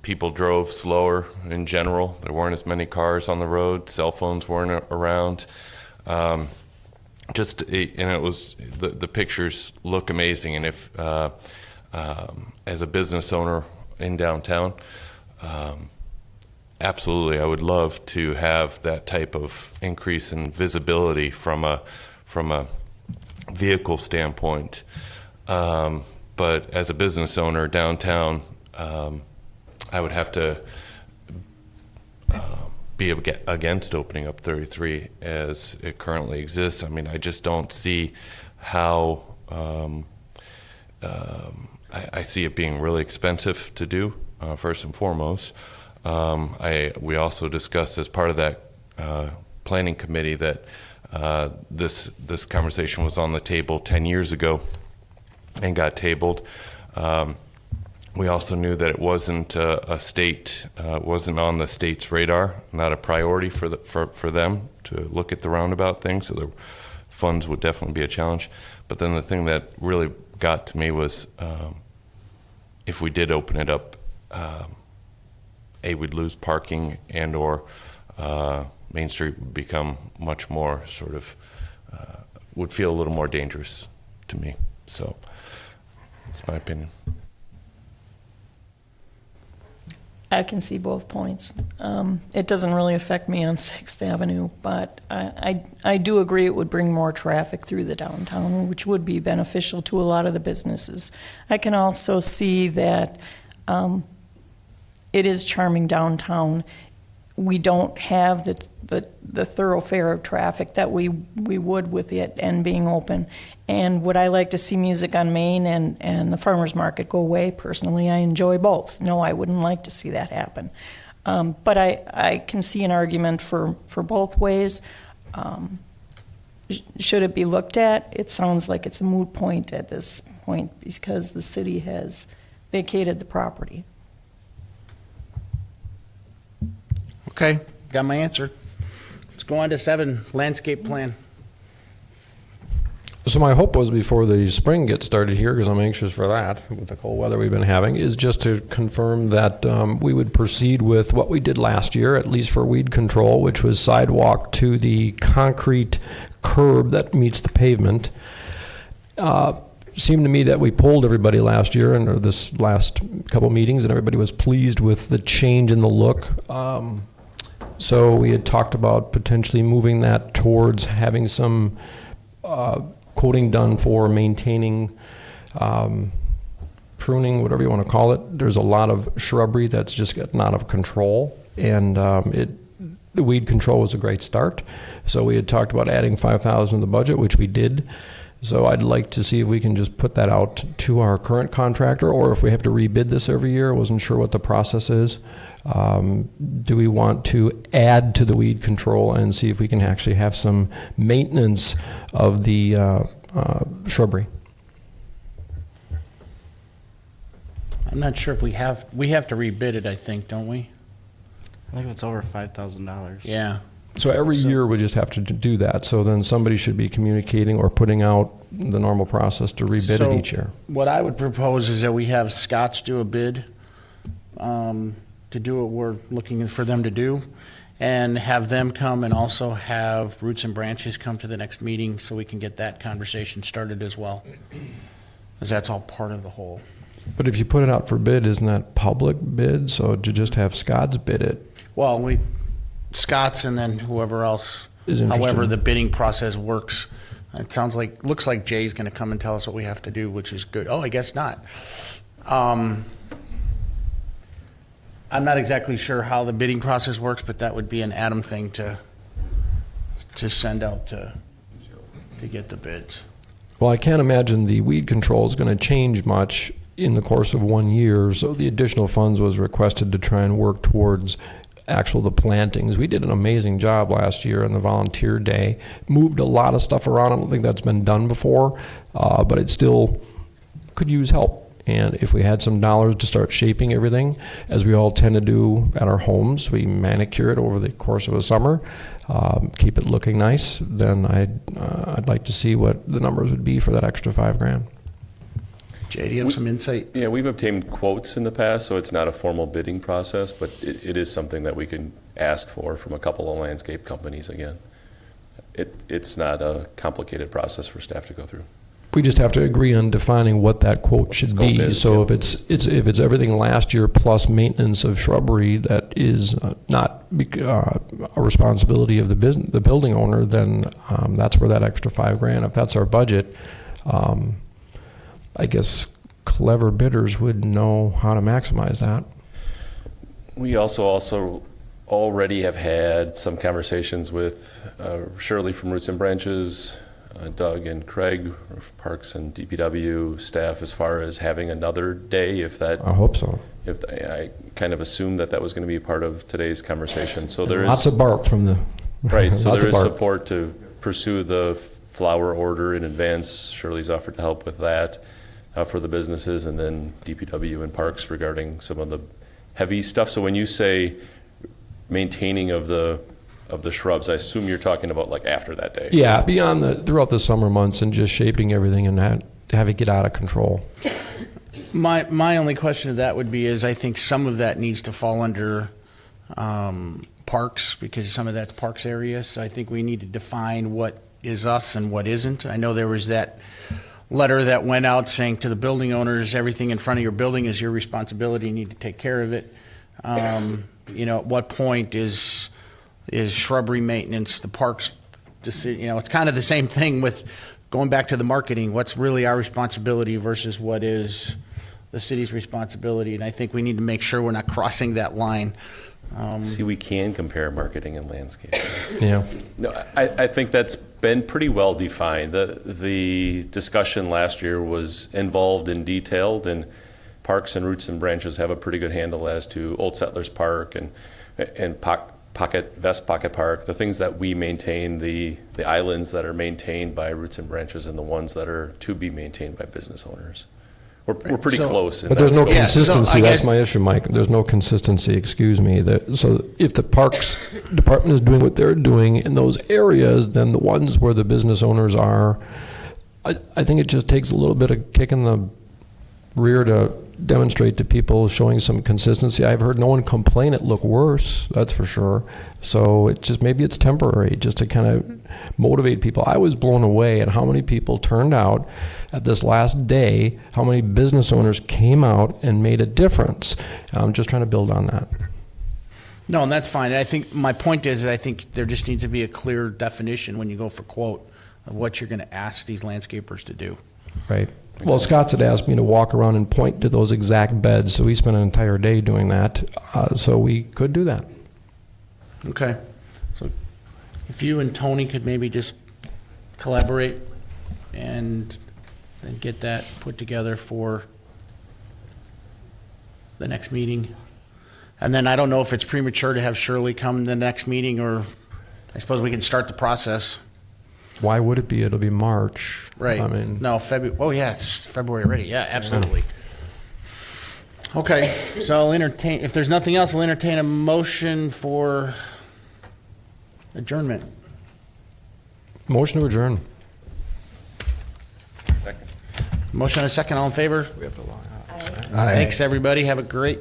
People drove slower in general. There weren't as many cars on the road. Cell phones weren't around. And it was the pictures look amazing. And if as a business owner in downtown, absolutely, I would love to have that type of increase in visibility from a vehicle standpoint, but as a business owner downtown, I would have to be against opening up 33 as it currently exists. I mean, I just don't see how. I see it being really expensive to do, first and foremost. We also discussed as part of that planning committee that this conversation was on the table 10 years ago and got tabled. We also knew that it wasn't wasn't on the state's radar, not a priority for them to look at the roundabout thing. So the funds would definitely be a challenge. But then the thing that really got to me was if we did open it up, we'd lose parking and/or Main Street would become much more sort of, would feel a little more dangerous to me. So that's my opinion. I can see both points. It doesn't really affect me on 6th Avenue, but I do agree it would bring more traffic through the downtown, which would be beneficial to a lot of the businesses. I can also see that it is charming downtown. We don't have the thoroughfare of traffic that we would with it and being open. And would I like to see Music on Main and the farmers market go away? Personally, I enjoy both. No, I wouldn't like to see that happen. But I can see an argument for both ways. Should it be looked at? It sounds like it's a moot point at this point because the city has vacated the property. Okay, got my answer. Let's go on to 7, landscape plan. So my hope was before the spring gets started here, because I'm anxious for that with the cold weather we've been having, is just to confirm that we would proceed with what we did last year, at least for weed control, which was sidewalk to the concrete curb that meets the pavement. Seemed to me that we polled everybody last year and or this last couple meetings, and everybody was pleased with the change in the look. So we had talked about potentially moving that towards having some quoting done for maintaining, pruning, whatever you want to call it. There's a lot of shrubbery that's just gotten out of control, and the weed control was a great start. So we had talked about adding $5,000 to the budget, which we did. So I'd like to see if we can just put that out to our current contractor, or if we have to rebid this every year. I wasn't sure what the process is. Do we want to add to the weed control and see if we can actually have some maintenance of the shrubbery? I'm not sure if we have to rebid it, I think, don't we? I think it's over $5,000. Yeah. So every year we just have to do that. So then somebody should be communicating or putting out the normal process to rebid it each year. What I would propose is that we have Scott's do a bid to do what we're looking for them to do, and have them come, and also have Roots and Branches come to the next meeting so we can get that conversation started as well, because that's all part of the whole. But if you put it out for bid, isn't that public bid? So to just have Scott's bid it? Well, Scott's and then whoever else is interested. however the bidding process works. It looks like Jay's going to come and tell us what we have to do, which is good. Oh, I guess not. I'm not exactly sure how the bidding process works, but that would be an Adam thing to send out to get the bids. Well, I can't imagine the weed control is going to change much in the course of 1 year, so the additional funds was requested to try and work towards the plantings. We did an amazing job last year on the volunteer day. Moved a lot of stuff around. I don't think that's been done before, but it still could use help. And if we had some dollars to start shaping everything, as we all tend to do at our homes, we manicure it over the course of a summer, keep it looking nice, then I'd like to see what the numbers would be for that extra $5,000. Jay, do you have some insight? Yeah, we've obtained quotes in the past, so it's not a formal bidding process, but it is something that we can ask for from a couple of landscape companies again. It's not a complicated process for staff to go through. We just have to agree on defining what that quote should be. is, So yeah. if it's everything last year plus maintenance of shrubbery that is not a responsibility of the building owner, then that's where that extra $5,000. If that's our budget, I guess clever bidders would know how to maximize that. We also already have had some conversations with Shirley from Roots and Branches, Doug and Craig, Parks and DPW staff, as far as having another day, if that. I hope so. If I kind of assumed that was going to be part of today's conversation. So there is lots of bark from the right. So lots there of is bark. support to pursue the flower order in advance. Shirley's offered to help with that for the businesses, and then DPW and Parks regarding some of the heavy stuff. So when you say maintaining of the shrubs, I assume you're talking about like after that day. Yeah, throughout the summer months and just shaping everything and have it get out of control. My only question to that would be is I think some of that needs to fall under parks, because some of that's parks areas. So I think we need to define what is us and what isn't. I know there was that letter that went out saying to the building owners, everything in front of your building is your responsibility. You need to take care of it. At what point is shrubbery maintenance the parks decision? It's kind of the same thing with going back to the marketing. What's really our responsibility versus what is the city's responsibility? And I think we need to make sure we're not crossing that line. See, we can compare marketing and landscape. Yeah. No, I think that's been pretty well defined. The discussion last year was involved and detailed, and Parks and Roots and Branches have a pretty good handle as to Old Settlers Park and Vest Pocket Park, the things that we maintain, the islands that are maintained by Roots and Branches, and the ones that are to be maintained by business owners. We're pretty close. But there's no Yeah, so consistency. I That's guess- my issue, Mike. There's no consistency, excuse me. So if the Parks Department is doing what they're doing in those areas, then the ones where the business owners are, I think it just takes a little bit of kick in the rear to demonstrate to people, showing some consistency. I've heard no one complain it looked worse, that's for sure. So maybe it's temporary, just to kind of motivate people. I was blown away at how many people turned out at this last day, how many business owners came out and made a difference. I'm just trying to build on that. No, and that's fine. I think my point is, I think there just needs to be a clear definition when you go for quote of what you're going to ask these landscapers to do. Right. Well, Scott's had asked me to walk around and point to those exact beds, so we spent an entire day doing that. So we could do that. Okay. So if you and Tony could maybe just collaborate and get that put together for the next meeting. And then I don't know if it's premature to have Shirley come to the next meeting, or I suppose we can start the process. Why would it be? It'll be March. Right. I mean, No, February. Oh, yeah, it's February already. Yeah, absolutely. Okay, so I'll entertain, if there's nothing else, I'll entertain a motion for adjournment. motion to adjourn. Motion and a second, all in favor? We have to log out. Aye. Thanks, everybody. Have a great